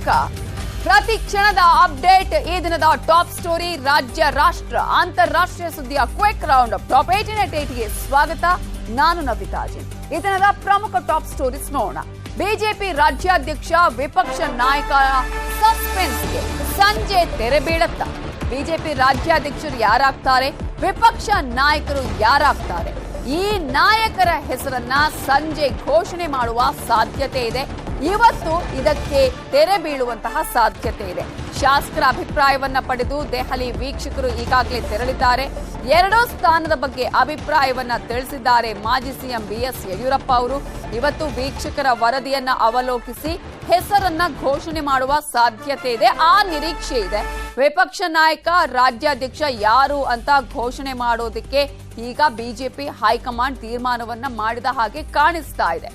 ಮೂಲಕ ಪ್ರತಿ ಕ್ಷಣದ ಅಪ್ಡೇಟ್ ಈ ದಿನದ ಟಾಪ್ ಸ್ಟೋರಿ ರಾಜ್ಯ ರಾಷ್ಟ್ರ ಅಂತಾರಾಷ್ಟ್ರೀಯ ಸುದ್ದಿಯ ಕ್ವಿಕ್ ರೌಂಡ್ ಅಪ್ ಟಾಪ್ 18 ಸ್ವಾಗತ. ನಾನು ನವಿತಾ ಅಜಿನ್. ಈ ದಿನದ ಪ್ರಮುಖ ಟಾಪ್ ಸ್ಟೋರೀಸ್ ನೋಡೋಣ. ಬಿಜೆಪಿ ರಾಜ್ಯಾಧ್ಯಕ್ಷ ವಿಪಕ್ಷ ನಾಯಕ ಸಸ್ಪೆನ್ಸ್ಗೆ ಸಂಜೆ ತೆರೆ ಬೀಳತ್ತ. ಬಿಜೆಪಿ ರಾಜ್ಯಾಧ್ಯಕ್ಷರು ಯಾರಾಗ್ತಾರೆ, ವಿಪಕ್ಷ ನಾಯಕರು ಯಾರಾಗ್ತಾರೆ, ಈ ನಾಯಕರ ಹೆಸರನ್ನ ಸಂಜೆ ಘೋಷಣೆ ಮಾಡುವ ಸಾಧ್ಯತೆ ಇದೆ. ಇವತ್ತು ಇದಕ್ಕೆ ತೆರೆ ಬೀಳುವಂತಹ ಸಾಧ್ಯತೆ ಇದೆ. ಶಾಸಕರ ಅಭಿಪ್ರಾಯವನ್ನ ಪಡೆದು ದೆಹಲಿ ವೀಕ್ಷಕರು ಈಗಾಗಲೇ ತೆರಳಿದ್ದಾರೆ. ಎರಡೂ ಸ್ಥಾನದ ಬಗ್ಗೆ ಅಭಿಪ್ರಾಯವನ್ನ ತಿಳಿಸಿದ್ದಾರೆ ಮಾಜಿ ಸಿಎಂ ಬಿಎಸ್ ಯಡಿಯೂರಪ್ಪ ಅವರು. ಇವತ್ತು ವೀಕ್ಷಕರ ವರದಿಯನ್ನ ಅವಲೋಕಿಸಿ ಹೆಸರನ್ನ ಘೋಷಣೆ ಮಾಡುವ ಸಾಧ್ಯತೆ ಇದೆ, ಆ ನಿರೀಕ್ಷೆ ಇದೆ. ವಿಪಕ್ಷ ನಾಯಕ ರಾಜ್ಯಾಧ್ಯಕ್ಷ ಯಾರು ಅಂತ ಘೋಷಣೆ ಮಾಡೋದಕ್ಕೆ ಈಗ ಬಿಜೆಪಿ ಹೈಕಮಾಂಡ್ ತೀರ್ಮಾನವನ್ನ ಮಾಡಿದ ಹಾಗೆ ಕಾಣಿಸ್ತಾ ಇದೆ.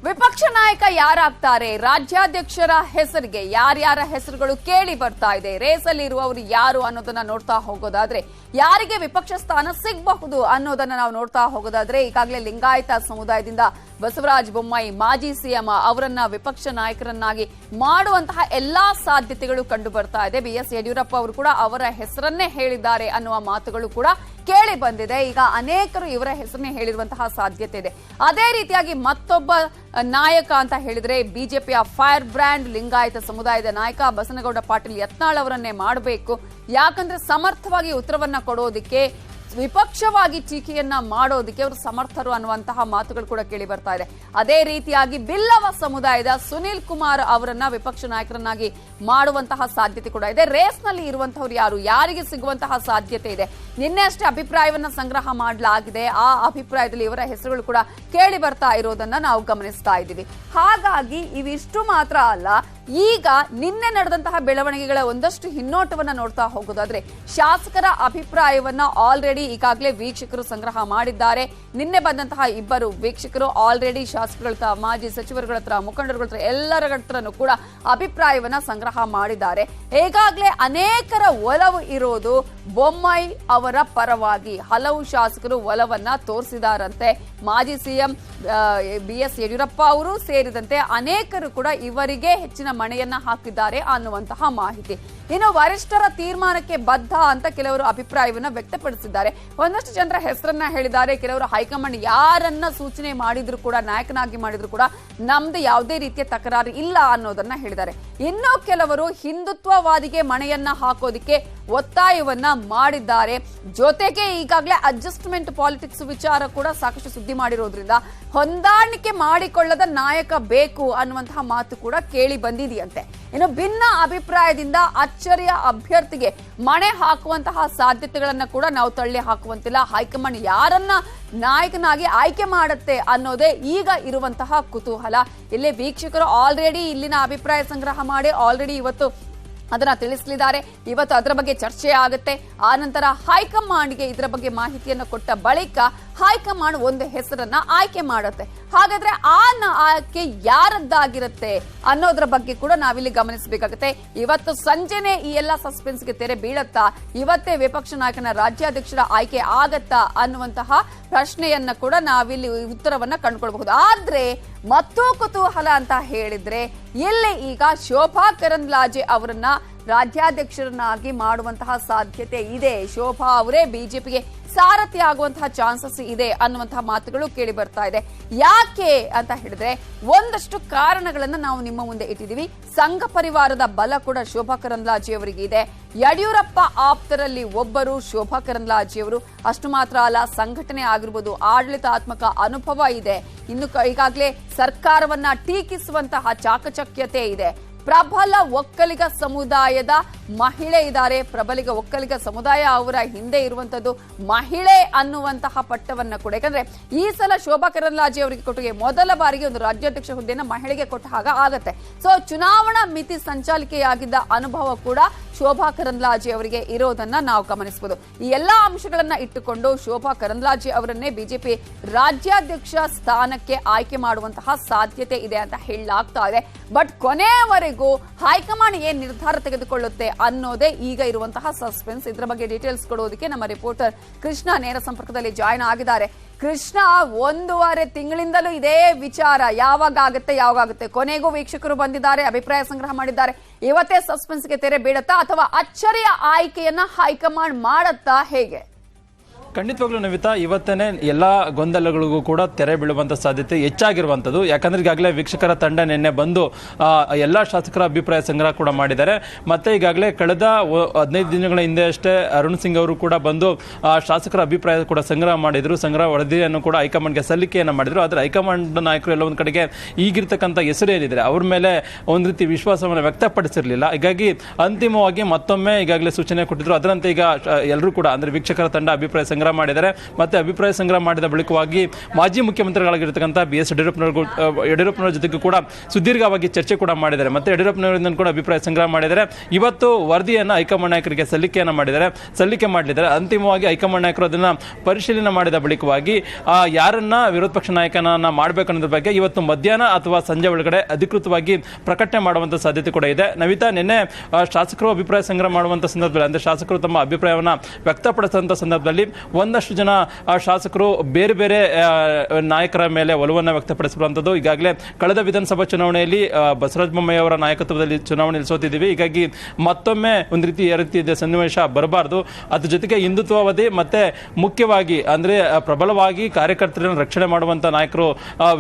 ವಿಪಕ್ಷ ನಾಯಕ ಯಾರಾಗ್ತಾರೆ, ರಾಜ್ಯಾಧ್ಯಕ್ಷರ ಹೆಸರಿಗೆ ಯಾರ್ಯಾರ ಹೆಸರುಗಳು ಕೇಳಿ ಬರ್ತಾ ಇದೆ, ರೇಸಲ್ಲಿ ಇರುವವರು ಯಾರು ಅನ್ನೋದನ್ನ ನೋಡ್ತಾ ಹೋಗೋದಾದ್ರೆ, ಯಾರಿಗೆ ವಿಪಕ್ಷ ಸ್ಥಾನ ಸಿಗಬಹುದು ಅನ್ನೋದನ್ನ ನಾವು ನೋಡ್ತಾ ಹೋಗೋದಾದ್ರೆ, ಈಗಾಗಲೇ ಲಿಂಗಾಯತ ಸಮುದಾಯದಿಂದ ಬಸವರಾಜ ಬೊಮ್ಮಾಯಿ ಮಾಜಿ ಸಿಎಂ ಅವರನ್ನ ವಿಪಕ್ಷ ನಾಯಕರನ್ನಾಗಿ ಮಾಡುವಂತಹ ಎಲ್ಲಾ ಸಾಧ್ಯತೆಗಳು ಕಂಡು ಬರ್ತಾ ಇದೆ. ಬಿಎಸ್ ಯಡಿಯೂರಪ್ಪ ಅವರು ಕೂಡ ಅವರ ಹೆಸರನ್ನೇ ಹೇಳಿದ್ದಾರೆ ಅನ್ನುವ ಮಾತುಗಳು ಕೂಡ ಕೇಳಿ ಬಂದಿದೆ. ಈಗ ಅನೇಕರು ಇವರ ಹೆಸರನ್ನೇ ಹೇಳಿರುವಂತಹ ಸಾಧ್ಯತೆ ಇದೆ. ಅದೇ ರೀತಿಯಾಗಿ ಮತ್ತೊಬ್ಬ ನಾಯಕ ಅಂತ ಹೇಳಿದ್ರೆ ಬಿಜೆಪಿಯ ಫೈರ್ ಬ್ರ್ಯಾಂಡ್ ಲಿಂಗಾಯತ ಸಮುದಾಯದ ನಾಯಕ ಬಸನಗೌಡ ಪಾಟೀಲ್ ಯತ್ನಾಳ್ ಅವರನ್ನೇ ಮಾಡಬೇಕು. ಯಾಕಂದ್ರೆ ಸಮರ್ಥವಾಗಿ ಉತ್ತರವನ್ನ ಕೊಡೋದಿಕ್ಕೆ, ವಿಪಕ್ಷವಾಗಿ ಟೀಕೆಯನ್ನ ಮಾಡೋದಕ್ಕೆ ಅವರು ಸಮರ್ಥರು ಅನ್ನುವಂತಹ ಮಾತುಗಳು ಕೂಡ ಕೇಳಿ ಬರ್ತಾ ಇದೆ. ಅದೇ ರೀತಿಯಾಗಿ ಬಿಲ್ಲವ ಸಮುದಾಯದ ಸುನೀಲ್ ಕುಮಾರ್ ಅವರನ್ನ ವಿಪಕ್ಷ ನಾಯಕರನ್ನಾಗಿ ಮಾಡುವಂತಹ ಸಾಧ್ಯತೆ ಕೂಡ ಇದೆ. ರೇಸ್ ನಲ್ಲಿ ಇರುವಂತಹವ್ರು ಯಾರು, ಯಾರಿಗೆ ಸಿಗುವಂತಹ ಸಾಧ್ಯತೆ ಇದೆ, ನಿನ್ನೆ ಅಷ್ಟೇ ಅಭಿಪ್ರಾಯವನ್ನ ಸಂಗ್ರಹ ಮಾಡಲಾಗಿದೆ. ಆ ಅಭಿಪ್ರಾಯದಲ್ಲಿ ಇವರ ಹೆಸರುಗಳು ಕೂಡ ಕೇಳಿ ಬರ್ತಾ ಇರೋದನ್ನ ನಾವು ಗಮನಿಸ್ತಾ ಇದ್ದೀವಿ. ಹಾಗಾಗಿ ಇವಿಷ್ಟು ಮಾತ್ರ ಅಲ್ಲ, ಈಗ ನಿನ್ನೆ ನಡೆದಂತಹ ಬೆಳವಣಿಗೆಗಳ ಒಂದಷ್ಟು ಹಿನ್ನೋಟವನ್ನ ನೋಡ್ತಾ ಹೋಗೋದಾದ್ರೆ, ಶಾಸಕರ ಅಭಿಪ್ರಾಯವನ್ನ ಆಲ್ರೆಡಿ ಈಗಾಗಲೇ ವೀಕ್ಷಕರು ಸಂಗ್ರಹ ಮಾಡಿದ್ದಾರೆ. ನಿನ್ನೆ ಬಂದಂತಹ ಇಬ್ಬರು ವೀಕ್ಷಕರು ಆಲ್ರೆಡಿ ಶಾಸಕರ ಹತ್ರ, ಮಾಜಿ ಸಚಿವರುಗಳ ಹತ್ರ, ಮುಖಂಡರುಗಳ ಹತ್ರ, ಎಲ್ಲರ ಹತ್ರನೂ ಕೂಡ ಅಭಿಪ್ರಾಯವನ್ನ ಸಂಗ್ರಹ ಮಾಡಿದ್ದಾರೆ. ಈಗಾಗಲೇ ಅನೇಕರ ಒಲವು ಇರೋದು ಬೊಮ್ಮಾಯಿ ಅವರ ಪರವಾಗಿ. ಹಲವು ಶಾಸಕರು ಒಲವನ್ನ ತೋರಿಸಿದಾರಂತೆ. ಮಾಜಿ ಸಿಎಂ ಬಿಎಸ್ ಯಡಿಯೂರಪ್ಪ ಅವರು ಸೇರಿದಂತೆ ಅನೇಕರು ಕೂಡ ಇವರಿಗೆ ಹೆಚ್ಚಿನ ಮಣೆಯನ್ನ ಹಾಕಿದ್ದಾರೆ ಅನ್ನುವಂತಹ ಮಾಹಿತಿ. ಇನ್ನು ವರಿಷ್ಠರ ತೀರ್ಮಾನಕ್ಕೆ ಬದ್ಧ ಅಂತ ಕೆಲವರು ಅಭಿಪ್ರಾಯವನ್ನ ವ್ಯಕ್ತಪಡಿಸಿದ್ದಾರೆ. ಒಂದಷ್ಟು ಜನರ ಹೆಸರನ್ನ ಹೇಳಿದ್ದಾರೆ. ಕೆಲವರು ಹೈಕಮಾಂಡ್ ಯಾರನ್ನ ಸೂಚನೆ ಮಾಡಿದ್ರು ಕೂಡ, ನಾಯಕನಾಗಿ ಮಾಡಿದ್ರು ಕೂಡ ನಮ್ದು ಯಾವುದೇ ರೀತಿಯ ತಕರಾರು ಇಲ್ಲ ಅನ್ನೋದನ್ನ ಹೇಳಿದ್ದಾರೆ. ಇನ್ನು ಕೆಲವರು ಹಿಂದುತ್ವವಾದಿಗೆ ಮಣೆಯನ್ನ ಹಾಕೋದಿಕ್ಕೆ ಒತ್ತಾಯವನ್ನ ಮಾಡಿದ್ದಾರೆ. ಜೊತೆಗೆ ಈಗಾಗಲೇ ಅಡ್ಜಸ್ಟ್ಮೆಂಟ್ ಪಾಲಿಟಿಕ್ಸ್ ವಿಚಾರ ಕೂಡ ಸಾಕಷ್ಟು ಸುದ್ದಿ ಮಾಡಿರೋದ್ರಿಂದ ಹೊಂದಾಣಿಕೆ ಮಾಡಿಕೊಳ್ಳದ ನಾಯಕ ಬೇಕು ಅನ್ನುವಂತಹ ಮಾತು ಕೂಡ ಕೇಳಿ ಬಂದಿದೆಯಂತೆ. ಇನ್ನು ಭಿನ್ನ ಅಭಿಪ್ರಾಯದಿಂದ ಅಚ್ಚರಿಯ ಅಭ್ಯರ್ಥಿಗೆ ಮಣೆ ಹಾಕುವಂತಹ ಸಾಧ್ಯತೆಗಳನ್ನ ಕೂಡ ನಾವು ತಳ್ಳಿ ಹಾಕುವಂತಿಲ್ಲ. ಹೈಕಮಾಂಡ್ ಯಾರನ್ನ ನಾಯಕನಾಗಿ ಆಯ್ಕೆ ಮಾಡುತ್ತೆ ಅನ್ನೋದೇ ಈಗ ಇರುವಂತಹ ಕುತೂಹಲ. ಇಲ್ಲಿ ವೀಕ್ಷಕರು ಆಲ್ರೆಡಿ ಇಲ್ಲಿನ ಅಭಿಪ್ರಾಯ ಸಂಗ್ರಹ ಮಾಡಿ ಆಲ್ರೆಡಿ ಇವತ್ತು ಅದನ್ನ ತಿಳಿಸಲಿದ್ದಾರೆ. ಇವತ್ತು ಅದರ ಬಗ್ಗೆ ಚರ್ಚೆ ಆಗುತ್ತೆ. ಆ ನಂತರ ಹೈಕಮಾಂಡ್ಗೆ ಇದರ ಬಗ್ಗೆ ಮಾಹಿತಿಯನ್ನು ಕೊಟ್ಟ ಬಳಿಕ ಹೈಕಮಾಂಡ್ ಒಂದು ಹೆಸರನ್ನ ಆಯ್ಕೆ ಮಾಡುತ್ತೆ. ಹಾಗಾದ್ರೆ ಆ ಆಯ್ಕೆ ಯಾರದ್ದಾಗಿರುತ್ತೆ ಅನ್ನೋದ್ರ ಬಗ್ಗೆ ಕೂಡ ನಾವಿಲ್ಲಿ ಗಮನಿಸಬೇಕಾಗುತ್ತೆ. ಇವತ್ತು ಸಂಜೆನೆ ಈ ಎಲ್ಲ ಸಸ್ಪೆನ್ಸ್ಗೆ ತೆರೆ ಬೀಳತ್ತಾ, ಇವತ್ತೇ ವಿಪಕ್ಷ ನಾಯಕನ ರಾಜ್ಯಾಧ್ಯಕ್ಷರ ಆಯ್ಕೆ ಆಗತ್ತಾ ಅನ್ನುವಂತಹ ಪ್ರಶ್ನೆಯನ್ನ ಕೂಡ ನಾವಿಲ್ಲಿ ಉತ್ತರವನ್ನ ಕಂಡುಕೊಳ್ಬಹುದು. ಆದ್ರೆ ಮತ್ತೂ ಕುತೂಹಲ ಅಂತ ಹೇಳಿದ್ರೆ, ಇಲ್ಲಿ ಈಗ ಶೋಭಾ ಕರಂದ್ಲಾಜೆ ಅವರನ್ನ ರಾಜ್ಯಾಧ್ಯಕ್ಷರನ್ನಾಗಿ ಮಾಡುವಂತಹ ಸಾಧ್ಯತೆ ಇದೆ. ಶೋಭಾ ಅವರೇ ಬಿಜೆಪಿಗೆ ಸಾರಥಿ ಆಗುವಂತಹ ಚಾನ್ಸಸ್ ಇದೆ ಅನ್ನುವಂತಹ ಮಾತುಗಳು ಕೇಳಿ ಬರ್ತಾ ಇದೆ. ಯಾಕೆ ಅಂತ ಹೇಳಿದ್ರೆ, ಒಂದಷ್ಟು ಕಾರಣಗಳನ್ನ ನಾವು ನಿಮ್ಮ ಮುಂದೆ ಇಟ್ಟಿದ್ದೀವಿ. ಸಂಘ ಪರಿವಾರದ ಬಲ ಕೂಡ ಶೋಭಾ ಕರಂದ್ಲಾಜೆ ಅವರಿಗೆ ಇದೆ. ಯಡಿಯೂರಪ್ಪ ಆಪ್ತರಲ್ಲಿ ಒಬ್ಬರು ಶೋಭಾ ಕರಂದ್ಲಾಜೆ ಅವರು. ಅಷ್ಟು ಮಾತ್ರ ಅಲ್ಲ, ಸಂಘಟನೆ ಆಗಿರ್ಬೋದು, ಆಡಳಿತಾತ್ಮಕ ಅನುಭವ ಇದೆ. ಇನ್ನು ಈಗಾಗಲೇ ಸರ್ಕಾರವನ್ನ ಟೀಕಿಸುವಂತಹ ಚಾಕಚಕ್ಯತೆ ಇದೆ. ಪ್ರಬಲ ಒಕ್ಕಲಿಗ ಸಮುದಾಯದ ಮಹಿಳೆ ಇದ್ದಾರೆ. ಪ್ರಬಲಿಗ ಒಕ್ಕಲಿಗ ಸಮುದಾಯ ಅವರ ಹಿಂದೆ ಇರುವಂತದ್ದು ಮಹಿಳೆ ಅನ್ನುವಂತಹ ಪಟ್ಟವನ್ನ ಕೂಡ, ಯಾಕಂದ್ರೆ ಈ ಸಲ ಶೋಭಾ ಕರಂದ್ಲಾಜೆ ಅವರಿಗೆ ಕೊಟ್ಟಿಗೆ ಮೊದಲ ಬಾರಿಗೆ ಒಂದು ರಾಜ್ಯಾಧ್ಯಕ್ಷ ಹುದ್ದೆಯನ್ನು ಮಹಿಳೆಗೆ ಕೊಟ್ಟ ಹಾಗ ಆಗತ್ತೆ. ಸೊ ಚುನಾವಣಾ ಮಿತಿ ಸಂಚಾಲಿಕೆಯಾಗಿದ್ದ ಅನುಭವ ಕೂಡ ಶೋಭಾ ಕರಂದ್ಲಾಜೆ ಅವರಿಗೆ ಇರೋದನ್ನ ನಾವು ಗಮನಿಸಬಹುದು. ಈ ಎಲ್ಲಾ ಅಂಶಗಳನ್ನ ಇಟ್ಟುಕೊಂಡು ಶೋಭಾ ಕರಂದ್ಲಾಜೆ ಅವರನ್ನೇ ಬಿಜೆಪಿ ರಾಜ್ಯಾಧ್ಯಕ್ಷ ಸ್ಥಾನಕ್ಕೆ ಆಯ್ಕೆ ಮಾಡುವಂತಹ ಸಾಧ್ಯತೆ ಇದೆ ಅಂತ ಹೇಳಲಾಗ್ತಾ ಇದೆ. ಬಟ್ ಕೊನೆಯವರೆಗೂ ಹೈಕಮಾಂಡ್ ಏನ್ ನಿರ್ಧಾರ ತೆಗೆದುಕೊಳ್ಳುತ್ತೆ ಅನ್ನೋದೇ ಈಗ ಇರುವಂತಹ ಸಸ್ಪೆನ್ಸ್. ಇದರ ಬಗ್ಗೆ ಡೀಟೇಲ್ಸ್ ಕೊಡೋದಕ್ಕೆ ನಮ್ಮ ರಿಪೋರ್ಟರ್ ಕೃಷ್ಣ ನೇರ ಸಂಪರ್ಕದಲ್ಲಿ ಜಾಯ್ನ್ ಆಗಿದ್ದಾರೆ. ಕೃಷ್ಣ, 1.5 ತಿಂಗಳಿಂದಲೂ ಇದೇ ವಿಚಾರ ಯಾವಾಗ ಆಗುತ್ತೆ ಕೊನೆಗೂ ವೀಕ್ಷಕರು ಬಂದಿದ್ದಾರೆ, ಅಭಿಪ್ರಾಯ ಸಂಗ್ರಹ ಮಾಡಿದ್ದಾರೆ. ಇವತ್ತೇ ಸಸ್ಪೆನ್ಸ್ಗೆ ತೆರೆ ಬೀಳುತ್ತಾ ಅಥವಾ ಅಚ್ಚರಿಯ ಆಯ್ಕೆಯನ್ನ ಹೈಕಮಾಂಡ್ ಮಾಡತ್ತಾ, ಹೇಗೆ? ಖಂಡಿತವಾಗ್ಲೂ ನವಿತಾ, ಇವತ್ತೇನೆ ಎಲ್ಲಾ ಗೊಂದಲಗಳಿಗೂ ಕೂಡ ತೆರೆ ಬೀಳುವಂತ ಸಾಧ್ಯತೆ ಹೆಚ್ಚಾಗಿರುವಂತದ್ದು. ಯಾಕಂದ್ರೆ ಈಗಾಗಲೇ ವೀಕ್ಷಕರ ತಂಡ ನಿನ್ನೆ ಬಂದು ಎಲ್ಲಾ ಶಾಸಕರ ಅಭಿಪ್ರಾಯ ಸಂಗ್ರಹ ಕೂಡ ಮಾಡಿದ್ದಾರೆ. ಮತ್ತೆ ಈಗಾಗಲೇ ಕಳೆದ 15 ದಿನಗಳ ಹಿಂದೆ ಅಷ್ಟೇ ಅರುಣ್ ಸಿಂಗ್ ಅವರು ಕೂಡ ಬಂದು ಶಾಸಕರ ಅಭಿಪ್ರಾಯ ಕೂಡ ಸಂಗ್ರಹ ಮಾಡಿದ್ರು. ಸಂಗ್ರಹ ವರದಿಯನ್ನು ಕೂಡ ಹೈಕಮಾಂಡ್ಗೆ ಸಲ್ಲಿಕೆಯನ್ನು ಮಾಡಿದ್ರು. ಆದರೆ ಹೈಕಮಾಂಡ್ ನಾಯಕರು ಎಲ್ಲ ಒಂದು ಕಡೆಗೆ ಈಗಿರ್ತಕ್ಕಂಥ ಹೆಸರು ಏನಿದೆ ಅವ್ರ ಮೇಲೆ ಒಂದು ರೀತಿ ವಿಶ್ವಾಸವನ್ನು ವ್ಯಕ್ತಪಡಿಸಿರಲಿಲ್ಲ. ಹೀಗಾಗಿ ಅಂತಿಮವಾಗಿ ಮತ್ತೊಮ್ಮೆ ಈಗಾಗಲೇ ಸೂಚನೆ ಕೊಟ್ಟಿದ್ರು. ಅದರಂತೆ ಈಗ ಎಲ್ಲರೂ ಕೂಡ ಅಂದ್ರೆ ವೀಕ್ಷಕರ ತಂಡ ಅಭಿಪ್ರಾಯ ಸಂಗ್ರಹ ಮಾಡಿದ್ದಾರೆ. ಮತ್ತೆ ಅಭಿಪ್ರಾಯ ಸಂಗ್ರಹ ಮಾಡಿದ ಬಳಿಕವಾಗಿ ಮಾಜಿ ಮುಖ್ಯಮಂತ್ರಿಗಳಾಗಿರ್ತಕ್ಕಂಥ BS ಯಡಿಯೂರಪ್ಪನವರ ಜೊತೆಗೂ ಕೂಡ ಸುದೀರ್ಘವಾಗಿ ಚರ್ಚೆ ಕೂಡ ಮಾಡಿದ್ದಾರೆ. ಮತ್ತೆ ಯಡಿಯೂರಪ್ಪನವರಿಂದ ಕೂಡ ಅಭಿಪ್ರಾಯ ಸಂಗ್ರಹ ಮಾಡಿದ್ದಾರೆ. ಇವತ್ತು ವರದಿಯನ್ನು ಹೈಕಮಾಂಡ್ ನಾಯಕರಿಗೆ ಸಲ್ಲಿಕೆ ಮಾಡಲಿದ್ದಾರೆ. ಅಂತಿಮವಾಗಿ ಹೈಕಮಾಂಡ್ ನಾಯಕರು ಅದನ್ನ ಪರಿಶೀಲನೆ ಮಾಡಿದ ಬಳಿಕವಾಗಿ ಯಾರನ್ನ ವಿರೋಧ ಪಕ್ಷ ನಾಯಕನನ್ನ ಮಾಡಬೇಕು ಅನ್ನೋದ್ರ ಬಗ್ಗೆ ಇವತ್ತು ಮಧ್ಯಾಹ್ನ ಅಥವಾ ಸಂಜೆ ಒಳಗಡೆ ಅಧಿಕೃತವಾಗಿ ಪ್ರಕಟಣೆ ಮಾಡುವಂತ ಸಾಧ್ಯತೆ ಕೂಡ ಇದೆ. ನವಿತಾ, ನಿನ್ನೆ ಶಾಸಕರು ಅಭಿಪ್ರಾಯ ಸಂಗ್ರಹ ಮಾಡುವಂತ ಸಂದರ್ಭದಲ್ಲಿ ಅಂದ್ರೆ ಶಾಸಕರು ತಮ್ಮ ಅಭಿಪ್ರಾಯವನ್ನ ವ್ಯಕ್ತಪಡಿಸುವಂತ ಸಂದರ್ಭದಲ್ಲಿ ಒಂದಷ್ಟು ಜನ ಶಾಸಕರು ಬೇರೆ ಬೇರೆ ನಾಯಕರ ಮೇಲೆ ಒಲವನ್ನು ವ್ಯಕ್ತಪಡಿಸಿರುವಂಥದ್ದು. ಈಗಾಗಲೇ ಕಳೆದ ವಿಧಾನಸಭಾ ಚುನಾವಣೆಯಲ್ಲಿ ಬಸವರಾಜ ಬೊಮ್ಮಾಯಿ ಅವರ ನಾಯಕತ್ವದಲ್ಲಿ ಚುನಾವಣೆಯಲ್ಲಿ ಸೋತಿದ್ದೀವಿ. ಹೀಗಾಗಿ ಮತ್ತೊಮ್ಮೆ ಒಂದು ರೀತಿ ಸನ್ನಿವೇಶ ಬರಬಾರದು. ಅದ್ರ ಜೊತೆಗೆ ಹಿಂದುತ್ವವಾದಿ ಮತ್ತೆ ಮುಖ್ಯವಾಗಿ ಅಂದ್ರೆ ಪ್ರಬಲವಾಗಿ ಕಾರ್ಯಕರ್ತರನ್ನು ರಕ್ಷಣೆ ಮಾಡುವಂತ ನಾಯಕರು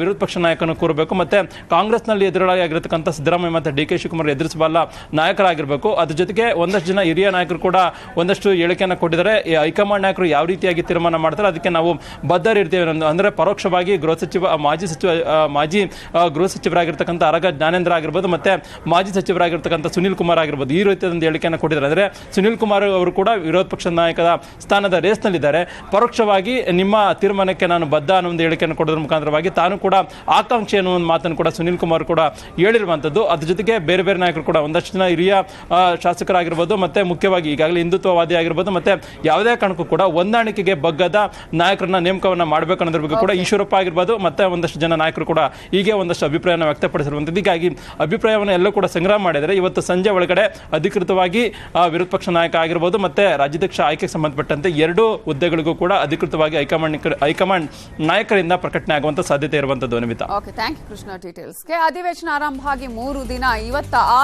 ವಿರೋಧ ಪಕ್ಷ ನಾಯಕನ ಕೂರಬೇಕು. ಮತ್ತೆ ಕಾಂಗ್ರೆಸ್ನಲ್ಲಿ ಎದುರಾಗಿರತಕ್ಕಂಥ ಸಿದ್ದರಾಮಯ್ಯ ಮತ್ತೆ DK ಶಿವಕುಮಾರ್ ಎದುರಿಸಬಲ್ಲ ನಾಯಕರಾಗಿರಬೇಕು. ಅದ್ರ ಜೊತೆಗೆ ಒಂದಷ್ಟು ಜನ ಹಿರಿಯ ನಾಯಕರು ಕೂಡ ಒಂದಷ್ಟು ಹೇಳಿಕೆಯನ್ನು ಕೊಟ್ಟಿದ್ದಾರೆ. ಹೈಕಮಾಂಡ್ ನಾಯಕರು ಯಾವ ರೀತಿಯಾಗಿ ತೀರ್ಮಾನ ಮಾಡ್ತಾರೆ ಅದಕ್ಕೆ ನಾವು ಬದ್ಧರಿರ್ತೇವೆ ಅಂದ್ರೆ ಪರೋಕ್ಷವಾಗಿ ಮಾಜಿ ಗೃಹ ಸಚಿವರಾಗಿರ್ತಕ್ಕಂಥ ಆರಗ ಜ್ಞಾನೇಂದ್ರ ಆಗಿರ್ಬೋದು ಮತ್ತೆ ಮಾಜಿ ಸಚಿವರಾಗಿರ್ತಕ್ಕಂಥ ಸುನೀಲ್ ಕುಮಾರ್ ಆಗಿರ್ಬೋದು ಈ ರೀತಿಯ ಒಂದು ಹೇಳಿಕೆಯನ್ನು ಕೊಟ್ಟಿದ್ದಾರೆ. ಅಂದ್ರೆ ಸುನೀಲ್ ಕುಮಾರ್ ಅವರು ಕೂಡ ವಿರೋಧ ಪಕ್ಷ ನಾಯಕದ ಸ್ಥಾನದ ರೇಸ್ನಲ್ಲಿದ್ದಾರೆ. ಪರೋಕ್ಷವಾಗಿ ನಿಮ್ಮ ತೀರ್ಮಾನಕ್ಕೆ ನಾನು ಬದ್ಧ ಅನ್ನೋ ಒಂದು ಹೇಳಿಕೆಯನ್ನು ಕೊಡೋದ್ರ ಮುಖಾಂತರವಾಗಿ ತಾನು ಕೂಡ ಆಕಾಂಕ್ಷಿ ಅನ್ನೋ ಒಂದು ಮಾತನ್ನು ಕೂಡ ಸುನೀಲ್ ಕುಮಾರ್ ಕೂಡ ಹೇಳಿರುವಂತದ್ದು. ಅದ್ರ ಜೊತೆಗೆ ಬೇರೆ ಬೇರೆ ನಾಯಕರು ಕೂಡ ಒಂದಷ್ಟು ಜನ ಹಿರಿಯ ಶಾಸಕರಾಗಿರ್ಬೋದು ಮತ್ತೆ ಮುಖ್ಯವಾಗಿ ಈಗಾಗಲೇ ಹಿಂದುತ್ವವಾದಿ ಆಗಿರ್ಬೋದು ಮತ್ತೆ ಯಾವುದೇ ಕಾರಣಕ್ಕೂ ಕೂಡ ಹೊಂದಾಣಿಕೆಗೆ ಬಗ್ಗದ ನಾಯಕರನ್ನ ನೇಮಕವನ್ನ ಮಾಡಬೇಕು ಅನ್ನೋದ್ರ ಬಗ್ಗೆ ಕೂಡ ಈಶ್ವರಪ್ಪ ಆಗಿರ್ಬೋದು ಮತ್ತೆ ಒಂದಷ್ಟು ಜನ ನಾಯಕರು ಕೂಡ ಹೀಗೆ ಒಂದಷ್ಟು ಅಭಿಪ್ರಾಯವನ್ನು ವ್ಯಕ್ತಪಡಿಸಿರುವಂತದ್ದು. ಹೀಗಾಗಿ ಅಭಿಪ್ರಾಯವನ್ನು ಎಲ್ಲ ಕೂಡ ಸಂಗ್ರಹ ಮಾಡಿದರೆ ಇವತ್ತು ಸಂಜೆ ಒಳಗಡೆ ಅಧಿಕೃತವಾಗಿ ವಿರೋಧ ಪಕ್ಷ ನಾಯಕ ಆಗಿರ್ಬೋದು ಮತ್ತೆ ರಾಜ್ಯಾಧ್ಯಕ್ಷ ಆಯ್ಕೆಗೆ ಸಂಬಂಧಪಟ್ಟಂತೆ 2 ಹುದ್ದೆಗಳಿಗೂ ಕೂಡ ಅಧಿಕೃತವಾಗಿ ಹೈಕಮಾಂಡ್ ನಾಯಕರಿಂದ ಪ್ರಕಟಣೆ ಆಗುವಂತ ಸಾಧ್ಯತೆ ಇರುವಂತದ್ದು. Namita, okay, thank you Krishna. ಡೀಟೇಲ್ಸ್ಗೆ ಅಧಿವೇಶನ ಆರಂಭ ಆಗಿ 3 ದಿನ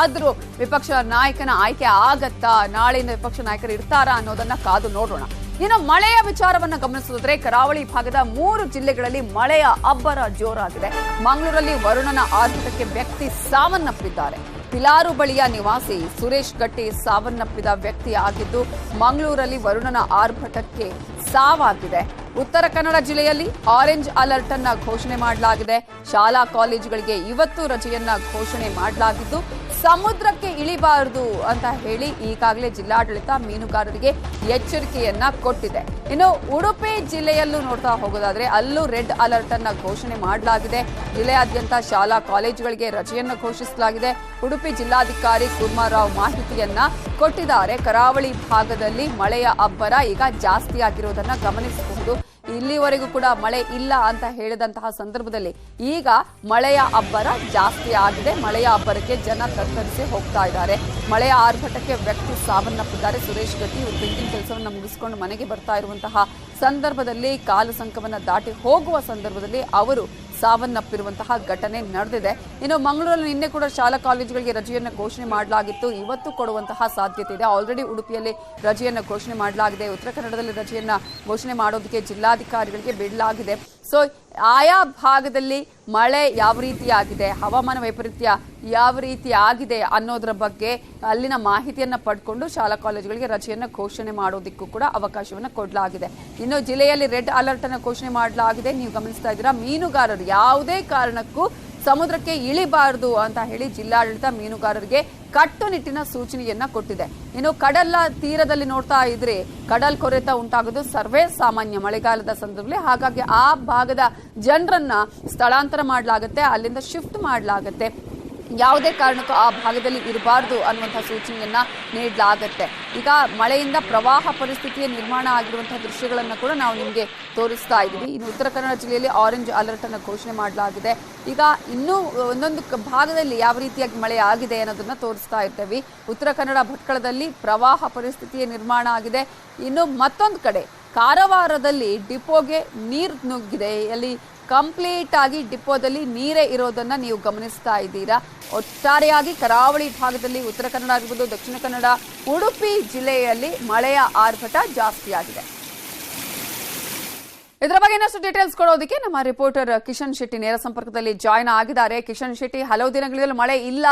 ಆದ್ರೂ ವಿಪಕ್ಷ ನಾಯಕನ ಆಯ್ಕೆ ಆಗತ್ತಾ, ನಾಳೆಯಿಂದ ವಿಪಕ್ಷ ನಾಯಕರು ಇರ್ತಾರಾ ಅನ್ನೋದನ್ನ ಕಾದು ನೋಡೋಣ. ಇನ್ನು ಮಳೆಯ ವಿಚಾರವನ್ನು ಗಮನಿಸಿದ್ರೆ ಕರಾವಳಿ ಭಾಗದ 3 ಜಿಲ್ಲೆಗಳಲ್ಲಿ ಮಳೆಯ ಅಬ್ಬರ ಜೋರಾಗಿದೆ. ಮಂಗಳೂರಲ್ಲಿ ವರುಣನ ಆರ್ಭಟಕ್ಕೆ ವ್ಯಕ್ತಿ ಸಾವನ್ನಪ್ಪಿದ್ದಾರೆ. ಪಿಲಾರು ಬಳಿಯ ನಿವಾಸಿ ಸುರೇಶ್ ಗಟ್ಟಿ ಸಾವನ್ನಪ್ಪಿದ ವ್ಯಕ್ತಿ ಆಗಿದ್ದು ಮಂಗಳೂರಲ್ಲಿ ವರುಣನ ಆರ್ಭಟಕ್ಕೆ ಸಾವಾಗಿದೆ. ಉತ್ತರ ಕನ್ನಡ ಜಿಲ್ಲೆಯಲ್ಲಿ ಆರೆಂಜ್ ಅಲರ್ಟ್ ಅನ್ನ ಘೋಷಣೆ ಮಾಡಲಾಗಿದೆ. ಶಾಲಾ ಕಾಲೇಜುಗಳಿಗೆ ಇವತ್ತು ರಜೆಯನ್ನ ಘೋಷಣೆ ಮಾಡಲಾಗಿದ್ದು ಸಮುದ್ರಕ್ಕೆ ಇಳಿಬಾರದು ಅಂತ ಹೇಳಿ ಈಗಾಗಲೇ ಜಿಲ್ಲಾಡಳಿತ ಮೀನುಗಾರರಿಗೆ ಎಚ್ಚರಿಕೆಯನ್ನ ಕೊಟ್ಟಿದೆ. ಇನ್ನು ಉಡುಪಿ ಜಿಲ್ಲೆಯಲ್ಲೂ ನೋಡ್ತಾ ಹೋಗೋದಾದ್ರೆ ಅಲ್ಲೂ ರೆಡ್ ಅಲರ್ಟ್ ಅನ್ನ ಘೋಷಣೆ ಮಾಡಲಾಗಿದೆ. ಜಿಲ್ಲೆಯಾದ್ಯಂತ ಶಾಲಾ ಕಾಲೇಜುಗಳಿಗೆ ರಜೆಯನ್ನು ಘೋಷಿಸಲಾಗಿದೆ. ಉಡುಪಿ ಜಿಲ್ಲಾಧಿಕಾರಿ ಕುರ್ಮಾರಾವ್ ಮಾಹಿತಿಯನ್ನ ಕೊಟ್ಟಿದ್ದಾರೆ. ಕರಾವಳಿ ಭಾಗದಲ್ಲಿ ಮಳೆಯ ಅಬ್ಬರ ಈಗ ಜಾಸ್ತಿ ಆಗಿರೋದನ್ನ ಗಮನಿಸಬಹುದು. ಇಲ್ಲಿವರೆಗೂ ಕೂಡ ಮಳೆ ಇಲ್ಲ ಅಂತ ಹೇಳಿದಂತಹ ಸಂದರ್ಭದಲ್ಲಿ ಈಗ ಮಳೆಯ ಅಬ್ಬರ ಜಾಸ್ತಿ ಆಗಿದೆ. ಮಳೆಯ ಅಬ್ಬರಕ್ಕೆ ಜನ ತತ್ತರಿಸಿ ಹೋಗ್ತಾ ಇದ್ದಾರೆ. ಮಳೆಯ ಆರ್ಭಟಕ್ಕೆ ವ್ಯಕ್ತಿ ಸಾವನ್ನಪ್ಪಿದ್ದಾರೆ. ಸುರೇಶ್ ಗಟ್ಟಿ ಇವರು ಪೇಂಟಿಂಗ್ ಕೆಲಸವನ್ನು ಮುಗಿಸಿಕೊಂಡು ಮನೆಗೆ ಬರ್ತಾ ಇರುವಂತಹ ಸಂದರ್ಭದಲ್ಲಿ ಕಾಲು ಸಂಕವನ್ನು ದಾಟಿ ಹೋಗುವ ಸಂದರ್ಭದಲ್ಲಿ ಅವರು ಸಾವನ್ನಪ್ಪಿರುವಂತಹ ಘಟನೆ ನಡೆದಿದೆ. ಇನ್ನು ಮಂಗಳೂರಲ್ಲಿ ನಿನ್ನೆ ಕೂಡ ಶಾಲಾ ಕಾಲೇಜುಗಳಿಗೆ ರಜೆಯನ್ನು ಘೋಷಣೆ ಮಾಡಲಾಗಿತ್ತು. ಇವತ್ತು ಕೊಡುವಂತಹ ಸಾಧ್ಯತೆ ಇದೆ. ಆಲ್ರೆಡಿ ಉಡುಪಿಯಲ್ಲಿ ರಜೆಯನ್ನು ಘೋಷಣೆ ಮಾಡಲಾಗಿದೆ. ಉತ್ತರ ಕನ್ನಡದಲ್ಲಿ ರಜೆಯನ್ನ ಘೋಷಣೆ ಮಾಡೋದಕ್ಕೆ ಜಿಲ್ಲಾಧಿಕಾರಿಗಳಿಗೆ ಬಿಡಲಾಗಿದೆ. ಸೊ ಆಯಾ ಭಾಗದಲ್ಲಿ ಮಳೆ ಯಾವ ರೀತಿಯಾಗಿದೆ, ಹವಾಮಾನ ವೈಪರೀತ್ಯ ಯಾವ ರೀತಿ ಆಗಿದೆ ಅನ್ನೋದರ ಬಗ್ಗೆ ಅಲ್ಲಿನ ಮಾಹಿತಿಯನ್ನ ಪಡ್ಕೊಂಡು ಶಾಲಾ ಕಾಲೇಜುಗಳಿಗೆ ರಜೆಯನ್ನು ಘೋಷಣೆ ಮಾಡೋದಕ್ಕೂ ಕೂಡ ಅವಕಾಶವನ್ನು ಕೊಡಲಾಗಿದೆ. ಇನ್ನು ಜಿಲ್ಲೆಯಲ್ಲಿ ರೆಡ್ ಅಲರ್ಟ್ ಅನ್ನು ಘೋಷಣೆ ಮಾಡಲಾಗಿದೆ. ನೀವು ಗಮನಿಸ್ತಾ ಇದ್ದೀರಾ, ಮೀನುಗಾರರು ಯಾವುದೇ ಕಾರಣಕ್ಕೂ ಸಮುದ್ರಕ್ಕೆ ಇಳಿಬಾರದು ಅಂತ ಹೇಳಿ ಜಿಲ್ಲಾಡಳಿತ ಮೀನುಗಾರರಿಗೆ ಕಟ್ಟುನಿಟ್ಟಿನ ಸೂಚನೆಯನ್ನ ಕೊಟ್ಟಿದೆ. ಇನ್ನು ಕಡಲ ತೀರದಲ್ಲಿ ನೋಡ್ತಾ ಇದ್ರೆ ಕಡಲ್ ಕೊರೆತ ಉಂಟಾಗೋದು ಸರ್ವೇ ಸಾಮಾನ್ಯ ಮಳೆಗಾಲದ ಸಂದರ್ಭದಲ್ಲಿ. ಹಾಗಾಗಿ ಆ ಭಾಗದ ಜನರನ್ನ ಸ್ಥಳಾಂತರ ಮಾಡಲಾಗುತ್ತೆ, ಅಲ್ಲಿಂದ ಶಿಫ್ಟ್ ಮಾಡಲಾಗುತ್ತೆ. ಯಾವುದೇ ಕಾರಣಕ್ಕೂ ಆ ಭಾಗದಲ್ಲಿ ಇರಬಾರ್ದು ಅನ್ನುವಂತಹ ಸೂಚನೆಯನ್ನ ನೀಡಲಾಗುತ್ತೆ. ಈಗ ಮಳೆಯಿಂದ ಪ್ರವಾಹ ಪರಿಸ್ಥಿತಿಯ ನಿರ್ಮಾಣ ಆಗಿರುವಂತಹ ದೃಶ್ಯಗಳನ್ನು ಕೂಡ ನಾವು ನಿಮಗೆ ತೋರಿಸ್ತಾ ಇದ್ದೀವಿ. ಇನ್ನು ಉತ್ತರ ಕನ್ನಡ ಜಿಲ್ಲೆಯಲ್ಲಿ ಆರೆಂಜ್ ಅಲರ್ಟ್ ಅನ್ನು ಘೋಷಣೆ ಮಾಡಲಾಗಿದೆ. ಈಗ ಇನ್ನೂ ಒಂದೊಂದು ಭಾಗದಲ್ಲಿ ಯಾವ ರೀತಿಯಾಗಿ ಮಳೆ ಆಗಿದೆ ಅನ್ನೋದನ್ನ ತೋರಿಸ್ತಾ ಇರ್ತೇವೆ. ಉತ್ತರ ಕನ್ನಡ ಭಟ್ಕಳದಲ್ಲಿ ಪ್ರವಾಹ ಪರಿಸ್ಥಿತಿಯ ನಿರ್ಮಾಣ ಆಗಿದೆ. ಇನ್ನು ಮತ್ತೊಂದು ಕಡೆ ಕಾರವಾರದಲ್ಲಿ ಡಿಪೋಗೆ ನೀರು ನುಗ್ಗಿದೆ. ಅಲ್ಲಿ ಕಂಪ್ಲೀಟ್ ಆಗಿ ಡಿಪೋದಲ್ಲಿ ನೀರೇ ಇರೋದನ್ನ ನೀವು ಗಮನಿಸ್ತಾ ಇದ್ದೀರಾ. ಒಟ್ಟಾರೆಯಾಗಿ ಕರಾವಳಿ ಭಾಗದಲ್ಲಿ ಉತ್ತರ ಕನ್ನಡ ಆಗಿರ್ಬೋದು, ದಕ್ಷಿಣ ಕನ್ನಡ, ಉಡುಪಿ ಜಿಲ್ಲೆಯಲ್ಲಿ ಮಳೆಯ ಆರ್ಭಟ ಜಾಸ್ತಿ ಆಗಿದೆ. ಇದರ ಬಗ್ಗೆ ಇನ್ನಷ್ಟು ಡೀಟೇಲ್ಸ್ ಕೊಡೋದಕ್ಕೆ ನಮ್ಮ ರಿಪೋರ್ಟರ್ ಕಿಶನ್ ಶೆಟ್ಟಿ ನೇರ ಸಂಪರ್ಕದಲ್ಲಿ ಜಾಯ್ನ್ ಆಗಿದ್ದಾರೆ. ಕಿಶನ್ ಶೆಟ್ಟಿ, ಹಲವು ದಿನಗಳಲ್ಲಿ ಮಳೆ ಇಲ್ಲ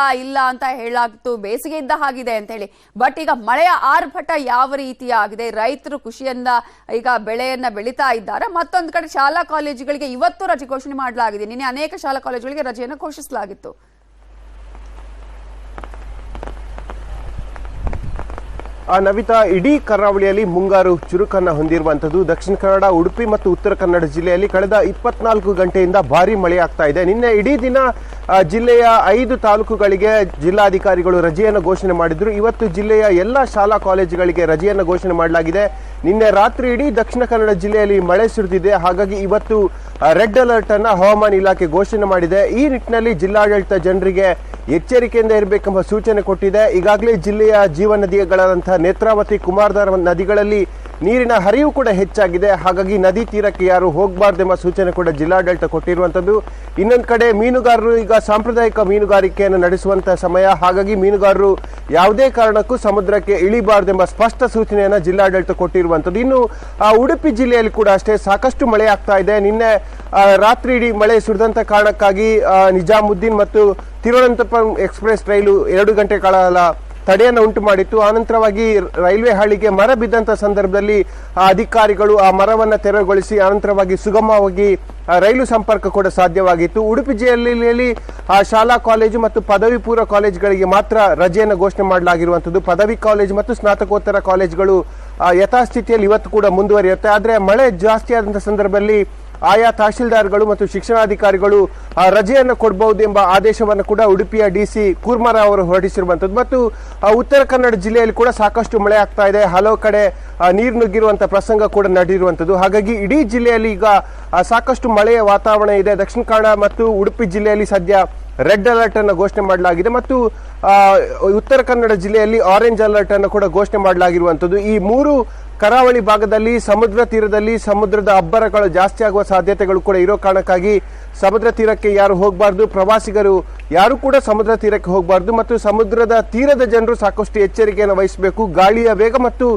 ಅಂತ ಹೇಳಲಾಗಿತ್ತು, ಬೇಸಿಗೆ ಇದ್ದ ಹಾಗಿದೆ ಅಂತ ಹೇಳಿ. ಬಟ್ ಈಗ ಮಳೆಯ ಆರ್ಭಟ ಯಾವ ರೀತಿಯಾಗಿದೆ? ರೈತರು ಖುಷಿಯಿಂದ ಈಗ ಬೆಳೆಯನ್ನ ಬೆಳೀತಾ ಇದ್ದಾರೆ. ಮತ್ತೊಂದು ಕಡೆ ಶಾಲಾ ಕಾಲೇಜುಗಳಿಗೆ ಇವತ್ತು ರಜೆ ಘೋಷಣೆ ಮಾಡಲಾಗಿದೆ. ನಿನ್ನೆ ಅನೇಕ ಶಾಲಾ ಕಾಲೇಜುಗಳಿಗೆ ರಜೆಯನ್ನು ಘೋಷಿಸಲಾಗಿತ್ತು. ನವಿತಾ, ಇಡೀ ಕರಾವಳಿಯಲ್ಲಿ ಮುಂಗಾರು ಚುರುಕನ್ನ ಹೊಂದಿರುವಂತದ್ದು. ದಕ್ಷಿಣ ಕನ್ನಡ, ಉಡುಪಿ ಮತ್ತು ಉತ್ತರ ಕನ್ನಡ ಜಿಲ್ಲೆಯಲ್ಲಿ ಕಳೆದ 24 ಗಂಟೆಯಿಂದ ಭಾರಿ ಮಳೆ ಆಗ್ತಾ ಇದೆ. ನಿನ್ನೆ ಇಡೀ ದಿನ ಜಿಲ್ಲೆಯ 5 ತಾಲೂಕುಗಳಿಗೆ ಜಿಲ್ಲಾಧಿಕಾರಿಗಳು ರಜೆಯನ್ನು ಘೋಷಣೆ ಮಾಡಿದ್ರು. ಇವತ್ತು ಜಿಲ್ಲೆಯ ಎಲ್ಲ ಶಾಲಾ ಕಾಲೇಜುಗಳಿಗೆ ರಜೆಯನ್ನು ಘೋಷಣೆ ಮಾಡಲಾಗಿದೆ. ನಿನ್ನೆ ರಾತ್ರಿ ಇಡೀ ದಕ್ಷಿಣ ಕನ್ನಡ ಜಿಲ್ಲೆಯಲ್ಲಿ ಮಳೆ ಸುರಿದಿದೆ. ಹಾಗಾಗಿ ಇವತ್ತು ರೆಡ್ ಅಲರ್ಟ್ ಅನ್ನ ಹವಾಮಾನ ಇಲಾಖೆ ಘೋಷಣೆ ಮಾಡಿದೆ. ಈ ನಿಟ್ಟಿನಲ್ಲಿ ಜಿಲ್ಲಾಡಳಿತ ಜನರಿಗೆ ಎಚ್ಚರಿಕೆಯಿಂದ ಇರಬೇಕೆಂಬ ಸೂಚನೆ ಕೊಟ್ಟಿದೆ. ಈಗಾಗಲೇ ಜಿಲ್ಲೆಯ ಜೀವ ನದಿಗಳಾದಂತಹ ನೇತ್ರಾವತಿ, ಕುಮಾರಧಾರ ನದಿಗಳಲ್ಲಿ ನೀರಿನ ಹರಿವು ಕೂಡ ಹೆಚ್ಚಾಗಿದೆ. ಹಾಗಾಗಿ ನದಿ ತೀರಕ್ಕೆ ಯಾರು ಹೋಗಬಾರ್ದೆಂಬ ಸೂಚನೆ ಕೂಡ ಜಿಲ್ಲಾಡಳಿತ ಕೊಟ್ಟಿರುವಂತದ್ದು. ಇನ್ನೊಂದು ಕಡೆ ಮೀನುಗಾರರು ಈಗ ಸಾಂಪ್ರದಾಯಿಕ ಮೀನುಗಾರಿಕೆಯನ್ನು ನಡೆಸುವಂತಹ ಸಮಯ. ಹಾಗಾಗಿ ಮೀನುಗಾರರು ಯಾವುದೇ ಕಾರಣಕ್ಕೂ ಸಮುದ್ರಕ್ಕೆ ಇಳಿಬಾರ್ದೆಂಬ ಸ್ಪಷ್ಟ ಸೂಚನೆಯನ್ನು ಜಿಲ್ಲಾಡಳಿತ ಕೊಟ್ಟಿರುವಂತದ್ದು. ಇನ್ನು ಉಡುಪಿ ಜಿಲ್ಲೆಯಲ್ಲಿ ಕೂಡ ಅಷ್ಟೇ ಸಾಕಷ್ಟು ಮಳೆ ಆಗ್ತಾ ಇದೆ. ನಿನ್ನೆ ರಾತ್ರಿ ಇಡೀ ಮಳೆ ಸುರಿದಂತ ಕಾರಣಕ್ಕಾಗಿ ನಿಜಾಮುದ್ದೀನ್ ಮತ್ತು ತಿರುವನಂತಪುರಂ ಎಕ್ಸ್ಪ್ರೆಸ್ ರೈಲು 2 ಗಂಟೆ ಕಾಲ ತಡೆಯನ್ನು ಉಂಟು ಮಾಡಿತ್ತು. ಆನಂತರವಾಗಿ ರೈಲ್ವೆ ಹಳಿಗೆ ಮರ ಬಿದ್ದಂತ ಸಂದರ್ಭದಲ್ಲಿ ಅಧಿಕಾರಿಗಳು ಆ ಮರವನ್ನು ತೆರವುಗೊಳಿಸಿ ಅನಂತರವಾಗಿ ಸುಗಮವಾಗಿ ರೈಲು ಸಂಪರ್ಕ ಕೂಡ ಸಾಧ್ಯವಾಗಿತ್ತು. ಉಡುಪಿ ಜಿಲ್ಲೆಯಲ್ಲಿ ಶಾಲಾ ಕಾಲೇಜು ಮತ್ತು ಪದವಿ ಪೂರ್ವ ಕಾಲೇಜುಗಳಿಗೆ ಮಾತ್ರ ರಜೆಯನ್ನು ಘೋಷಣೆ ಮಾಡಲಾಗಿರುವಂತದ್ದು. ಪದವಿ ಕಾಲೇಜು ಮತ್ತು ಸ್ನಾತಕೋತ್ತರ ಕಾಲೇಜುಗಳು ಯಥಾಸ್ಥಿತಿಯಲ್ಲಿ ಇವತ್ತು ಕೂಡ ಮುಂದುವರಿಯುತ್ತೆ. ಆದರೆ ಮಳೆ ಜಾಸ್ತಿ ಆದಂತಹ ಸಂದರ್ಭದಲ್ಲಿ ಆಯಾ ತಹಶೀಲ್ದಾರ್ಗಳು ಮತ್ತು ಶಿಕ್ಷಣಾಧಿಕಾರಿಗಳು ರಜೆಯನ್ನು ಕೊಡಬಹುದು ಎಂಬ ಆದೇಶವನ್ನು ಕೂಡ ಉಡುಪಿಯ ಡಿಸಿ ಕೂರ್ಮಾರಾವ್ ಅವರು ಹೊರಡಿಸಿರುವಂತದ್ದು. ಮತ್ತು ಉತ್ತರ ಕನ್ನಡ ಜಿಲ್ಲೆಯಲ್ಲಿ ಕೂಡ ಸಾಕಷ್ಟು ಮಳೆ ಆಗ್ತಾ ಇದೆ. ಹಲವು ಕಡೆ ನೀರು ನುಗ್ಗಿರುವಂತಹ ಪ್ರಸಂಗ ಕೂಡ ನಡೆದಿರುವಂತದ್ದು. ಹಾಗಾಗಿ ಇಡೀ ಜಿಲ್ಲೆಯಲ್ಲಿ ಈಗ ಸಾಕಷ್ಟು ಮಳೆಯ ವಾತಾವರಣ ಇದೆ. ದಕ್ಷಿಣ ಕನ್ನಡ ಮತ್ತು ಉಡುಪಿ ಜಿಲ್ಲೆಯಲ್ಲಿ ಸದ್ಯ ರೆಡ್ ಅಲರ್ಟ್ ಅನ್ನು ಘೋಷಣೆ ಮಾಡಲಾಗಿದೆ ಮತ್ತು ಉತ್ತರ ಕನ್ನಡ ಜಿಲ್ಲೆಯಲ್ಲಿ ಆರೆಂಜ್ ಅಲರ್ಟ್ ಅನ್ನು ಕೂಡ ಘೋಷಣೆ ಮಾಡಲಾಗಿರುವಂತದ್ದು. ಈ 3 ಕರಾವಳಿ ಭಾಗದಲ್ಲಿ ಸಮುದ್ರ ತೀರದಲ್ಲಿ ಸಮುದ್ರದ ಅಬ್ಬರಗಳು ಜಾಸ್ತಿ ಆಗುವ ಸಾಧ್ಯತೆಗಳು ಕೂಡ ಇರೋ ಕಾರಣಕ್ಕಾಗಿ ಸಮುದ್ರ ತೀರಕ್ಕೆ ಯಾರು ಹೋಗಬಾರ್ದು, ಪ್ರವಾಸಿಗರು ಯಾರು ಕೂಡ ಸಮುದ್ರ ತೀರಕ್ಕೆ ಹೋಗಬಾರ್ದು ಮತ್ತು ಸಮುದ್ರದ ತೀರದ ಜನರು ಸಾಕಷ್ಟು ಎಚ್ಚರಿಕೆಯನ್ನು ವಹಿಸಬೇಕು. ಗಾಳಿಯ ವೇಗ ಮತ್ತು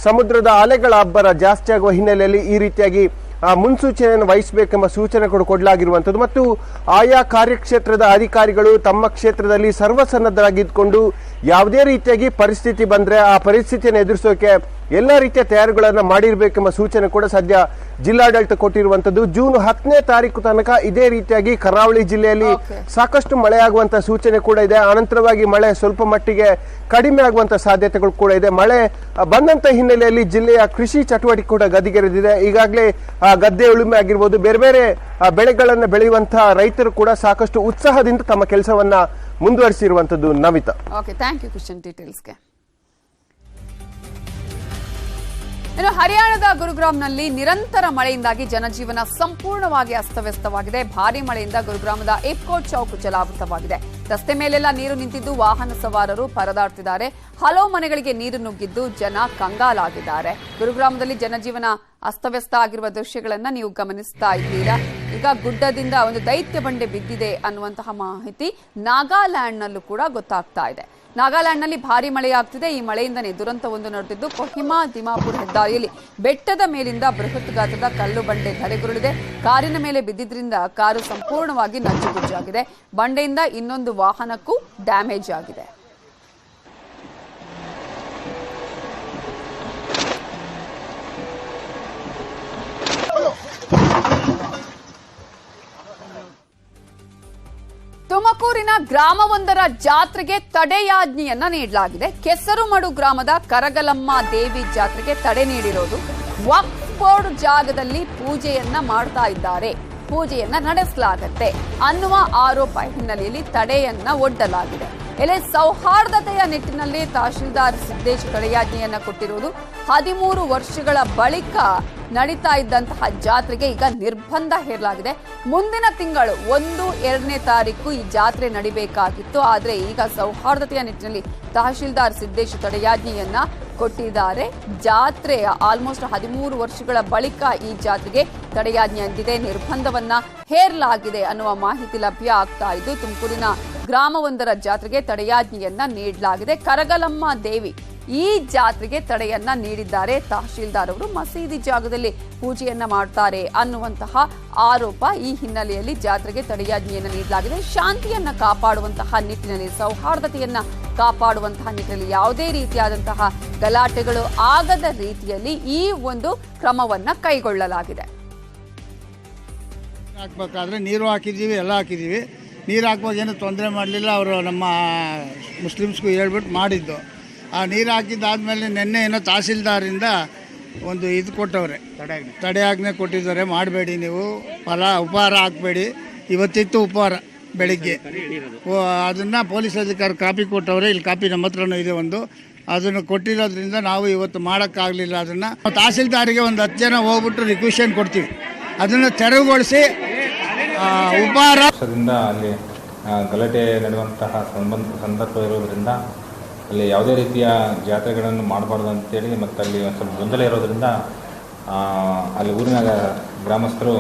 ಸಮುದ್ರದ ಅಲೆಗಳ ಅಬ್ಬರ ಜಾಸ್ತಿ ಆಗುವ ಹಿನ್ನೆಲೆಯಲ್ಲಿ ಈ ರೀತಿಯಾಗಿ ಮುನ್ಸೂಚನೆಯನ್ನು ವಹಿಸಬೇಕೆಂಬ ಸೂಚನೆ ಕೂಡ ಕೊಡಲಾಗಿರುವಂಥದ್ದು. ಮತ್ತು ಆಯಾ ಕಾರ್ಯಕ್ಷೇತ್ರದ ಅಧಿಕಾರಿಗಳು ತಮ್ಮ ಕ್ಷೇತ್ರದಲ್ಲಿ ಸರ್ವಸನ್ನದ್ಧರಾಗಿದ್ದುಕೊಂಡು ಯಾವುದೇ ರೀತಿಯಾಗಿ ಪರಿಸ್ಥಿತಿ ಬಂದರೆ ಆ ಪರಿಸ್ಥಿತಿಯನ್ನು ಎದುರಿಸೋಕೆ ಎಲ್ಲ ರೀತಿಯ ತಯಾರಿಗಳನ್ನು ಮಾಡಿರಬೇಕೆಂಬ ಸೂಚನೆ ಕೂಡ ಸದ್ಯ ಜಿಲ್ಲಾಡಳಿತ ಕೊಟ್ಟಿರುವಂತದ್ದು. ಜೂನ್ 10ನೇ ತಾರೀಕು ತನಕ ಇದೇ ರೀತಿಯಾಗಿ ಕರಾವಳಿ ಜಿಲ್ಲೆಯಲ್ಲಿ ಸಾಕಷ್ಟು ಮಳೆಯಾಗುವಂತಹ ಸೂಚನೆ ಕೂಡ ಇದೆ. ಅನಂತರವಾಗಿ ಮಳೆ ಸ್ವಲ್ಪ ಮಟ್ಟಿಗೆ ಕಡಿಮೆ ಆಗುವಂತಹ ಸಾಧ್ಯತೆಗಳು ಕೂಡ ಇದೆ. ಮಳೆ ಬಂದಂತ ಹಿನ್ನೆಲೆಯಲ್ಲಿ ಜಿಲ್ಲೆಯ ಕೃಷಿ ಚಟುವಟಿಕೆ ಕೂಡ ಗದಿಗೆರೆದಿದೆ. ಈಗಾಗಲೇ ಗದ್ದೆ ಉಳುಮೆ ಆಗಿರ್ಬೋದು, ಬೇರೆ ಬೇರೆ ಬೆಳೆಗಳನ್ನು ಬೆಳೆಯುವಂತಹ ರೈತರು ಕೂಡ ಸಾಕಷ್ಟು ಉತ್ಸಾಹದಿಂದ ತಮ್ಮ ಕೆಲಸವನ್ನ ಮುಂದುವರಿಸಿರುವಂತದ್ದು. Namita, okay, thank you question ಡೀಟೇಲ್ಸ್ಗೆ. ಇನ್ನು ಹರಿಯಾಣದ ಗುರುಗ್ರಾಮ್ನಲ್ಲಿ ನಿರಂತರ ಮಳೆಯಿಂದಾಗಿ ಜನಜೀವನ ಸಂಪೂರ್ಣವಾಗಿ ಅಸ್ತವ್ಯಸ್ತವಾಗಿದೆ. ಭಾರೀ ಮಳೆಯಿಂದ ಗುರುಗ್ರಾಮದ ಏಪ್ಕೋಟ್ ಚೌಕ್ ಜಲಾವೃತವಾಗಿದೆ. ರಸ್ತೆ ಮೇಲೆಲ್ಲ ನೀರು ನಿಂತಿದ್ದು ವಾಹನ ಸವಾರರು ಪರದಾಡ್ತಿದ್ದಾರೆ. ಹಲವು ಮನೆಗಳಿಗೆ ನೀರು ನುಗ್ಗಿದ್ದು ಜನ ಕಂಗಾಲಾಗಿದ್ದಾರೆ. ಗುರುಗ್ರಾಮದಲ್ಲಿ ಜನಜೀವನ ಅಸ್ತವ್ಯಸ್ತ ಆಗಿರುವ ದೃಶ್ಯಗಳನ್ನ ನೀವು ಗಮನಿಸ್ತಾ ಇದ್ದೀರಾ. ಈಗ ಗುಡ್ಡದಿಂದ ಒಂದು ದೈತ್ಯ ಬಂಡೆ ಬಿದ್ದಿದೆ ಅನ್ನುವಂತಹ ಮಾಹಿತಿ ನಾಗಾಲ್ಯಾಂಡ್ನಲ್ಲೂ ಕೂಡ ಗೊತ್ತಾಗ್ತಾ ಇದೆ. ನಾಗಾಲ್ಯಾಂಡ್ನಲ್ಲಿ ಭಾರೀ ಮಳೆಯಾಗ್ತಿದೆ. ಈ ಮಳೆಯಿಂದನೇ ದುರಂತವೊಂದು ನಡೆದಿದ್ದು ಕೊಹಿಮಾ ದಿಮಾಪುರ್ ಹೆದ್ದಾರಿಯಲ್ಲಿ ಬೆಟ್ಟದ ಮೇಲಿಂದ ಬೃಹತ್ ಗಾತ್ರದ ಕಲ್ಲು ಬಂಡೆ ಧರೆಗುರುಳಿದೆ. ಕಾರಿನ ಮೇಲೆ ಬಿದ್ದಿದ್ರಿಂದ ಕಾರು ಸಂಪೂರ್ಣವಾಗಿ ನಜ್ಜುಗುಜ್ಜಾಗಿದೆ. ಬಂಡೆಯಿಂದ ಇನ್ನೊಂದು ವಾಹನಕ್ಕೂ ಡ್ಯಾಮೇಜ್ ಆಗಿದೆ. ತುಮಕೂರಿನ ಗ್ರಾಮವೊಂದರ ಜಾತ್ರೆಗೆ ತಡೆಯಾಜ್ಞೆಯನ್ನ ನೀಡಲಾಗಿದೆ. ಕೆಸರುಮಡು ಗ್ರಾಮದ ಕರಗಲಮ್ಮ ದೇವಿ ಜಾತ್ರೆಗೆ ತಡೆ ನೀಡಿರೋದು ವಕ್ಫ್ ಬೋರ್ಡ್ ಜಾಗದಲ್ಲಿ ಪೂಜೆಯನ್ನ ಮಾಡ್ತಾ ಇದ್ದಾರೆ. ಪೂಜೆಯನ್ನ ನಡೆಸಲಾಗುತ್ತೆ ಅನ್ನುವ ಆರೋಪ ಹಿನ್ನೆಲೆಯಲ್ಲಿ ತಡೆಯನ್ನ ಒಡ್ಡಲಾಗಿದೆ. ಇಲ್ಲಿ ಸೌಹಾರ್ದತೆಯ ನಿಟ್ಟಿನಲ್ಲಿ ತಹಶೀಲ್ದಾರ್ ಸಿದ್ದೇಶ್ ತಡೆಯಾಜ್ಞೆಯನ್ನ ಕೊಟ್ಟಿರುವುದು 13 ವರ್ಷಗಳ ಬಳಿಕ ನಡೀತಾ ಇದ್ದಂತಹ ಜಾತ್ರೆಗೆ ಈಗ ನಿರ್ಬಂಧ ಹೇರಲಾಗಿದೆ. ಮುಂದಿನ ತಿಂಗಳು 1-2ನೇ ತಾರೀಕು ಈ ಜಾತ್ರೆ ನಡಿಬೇಕಾಗಿತ್ತು. ಆದರೆ ಈಗ ಸೌಹಾರ್ದತೆಯ ನಿಟ್ಟಿನಲ್ಲಿ ತಹಶೀಲ್ದಾರ್ ಸಿದ್ದೇಶ್ ತಡೆಯಾಜ್ಞೆಯನ್ನ ಕೊಟ್ಟಿದ್ದಾರೆ. ಜಾತ್ರೆಯ ಆಲ್ಮೋಸ್ಟ್ 13 ವರ್ಷಗಳ ಬಳಿಕ ಈ ಜಾತ್ರೆಗೆ ತಡೆಯಾಜ್ಞೆ ಅಂದಿದೆ, ನಿರ್ಬಂಧವನ್ನ ಹೇರಲಾಗಿದೆ ಅನ್ನುವ ಮಾಹಿತಿ ಲಭ್ಯ ಆಗ್ತಾ ಇದ್ದು, ತುಮಕೂರಿನ ಗ್ರಾಮವೊಂದರ ಜಾತ್ರೆಗೆ ತಡೆಯಾಜ್ಞೆಯನ್ನ ನೀಡಲಾಗಿದೆ. ಕರಗಲಮ್ಮ ದೇವಿ ಈ ಜಾತ್ರೆಗೆ ತಡೆಯನ್ನ ನೀಡಿದ್ದಾರೆ ತಹಶೀಲ್ದಾರ್ ಅವರು. ಮಸೀದಿ ಜಾಗದಲ್ಲಿ ಪೂಜೆಯನ್ನ ಮಾಡ್ತಾರೆ ಅನ್ನುವಂತಹ ಆರೋಪ ಈ ಹಿನ್ನೆಲೆಯಲ್ಲಿ ಜಾತ್ರೆಗೆ ತಡೆಯಾಜ್ಞೆಯನ್ನ ನೀಡಲಾಗಿದೆ. ಶಾಂತಿಯನ್ನ ಕಾಪಾಡುವಂತಹ ನಿಟ್ಟಿನಲ್ಲಿ, ಸೌಹಾರ್ದತೆಯನ್ನ ಕಾಪಾಡುವಂತಹ ನಿಟ್ಟಿನಲ್ಲಿ ಯಾವುದೇ ರೀತಿಯಾದಂತಹ ಗಲಾಟೆಗಳು ಆಗದ ರೀತಿಯಲ್ಲಿ ಈ ಒಂದು ಕ್ರಮವನ್ನ ಕೈಗೊಳ್ಳಲಾಗಿದೆ. ಹಾಕ್ಬೇಕಾದ್ರೆ ನೀರು ಹಾಕಿದ್ದೀವಿ, ಎಲ್ಲ ಹಾಕಿದ್ದೀವಿ. ನೀರು ಹಾಕ್ಬೋದು, ಏನು ತೊಂದರೆ ಮಾಡಲಿಲ್ಲ. ಅವರು ನಮ್ಮ ಮುಸ್ಲಿಮ್ಸ್ಗೂ ಹೇಳ್ಬಿಟ್ಟು ಮಾಡಿದ್ದು. ಆ ನೀರು ಹಾಕಿದ್ದಾದಮೇಲೆ ನಿನ್ನೆ ಏನೋ ತಹಸೀಲ್ದಾರಿಂದ ಒಂದು ಇದು ಕೊಟ್ಟವ್ರೆ, ತಡೆಯಾಜ್ಞೆ ಕೊಟ್ಟಿದ್ದಾರೆ. ಮಾಡಬೇಡಿ ನೀವು, ಉಪಹಾರ ಹಾಕಬೇಡಿ. ಇವತ್ತಿತ್ತು ಉಪಹಾರ ಬೆಳಿಗ್ಗೆ. ಅದನ್ನು ಪೊಲೀಸ್ ಅಧಿಕಾರಿ ಕಾಪಿ ಕೊಟ್ಟವ್ರೆ. ಇಲ್ಲಿ ಕಾಪಿ ನಮ್ಮ ಹತ್ರನೂ ಇದೆ ಒಂದು. ಅದನ್ನು ಕೊಟ್ಟಿರೋದ್ರಿಂದ ನಾವು ಇವತ್ತು ಮಾಡೋಕ್ಕಾಗಲಿಲ್ಲ. ಅದನ್ನು ತಹಸೀಲ್ದಾರಿಗೆ ಒಂದು 10 ಜನ ಹೋಗ್ಬಿಟ್ಟು ರಿಕ್ವೆಷನ್ ಕೊಡ್ತೀವಿ, ಅದನ್ನು ತೆರವುಗೊಳಿಸಿ ಉಪಹಾರ. ಅಲ್ಲಿ ಗಲಾಟೆ ನಡೆಯುವಂತಹ ಸಂದರ್ಭ ಇರೋದರಿಂದ ಅಲ್ಲಿ ಯಾವುದೇ ರೀತಿಯ ಜಾತ್ರೆಗಳನ್ನು ಮಾಡಬಾರ್ದು ಅಂತೇಳಿ, ಮತ್ತು ಅಲ್ಲಿ ಒಂದು ಸ್ವಲ್ಪ ಗೊಂದಲ ಇರೋದರಿಂದ ಅಲ್ಲಿ ಊರಿನ ಗ್ರಾಮಸ್ಥರು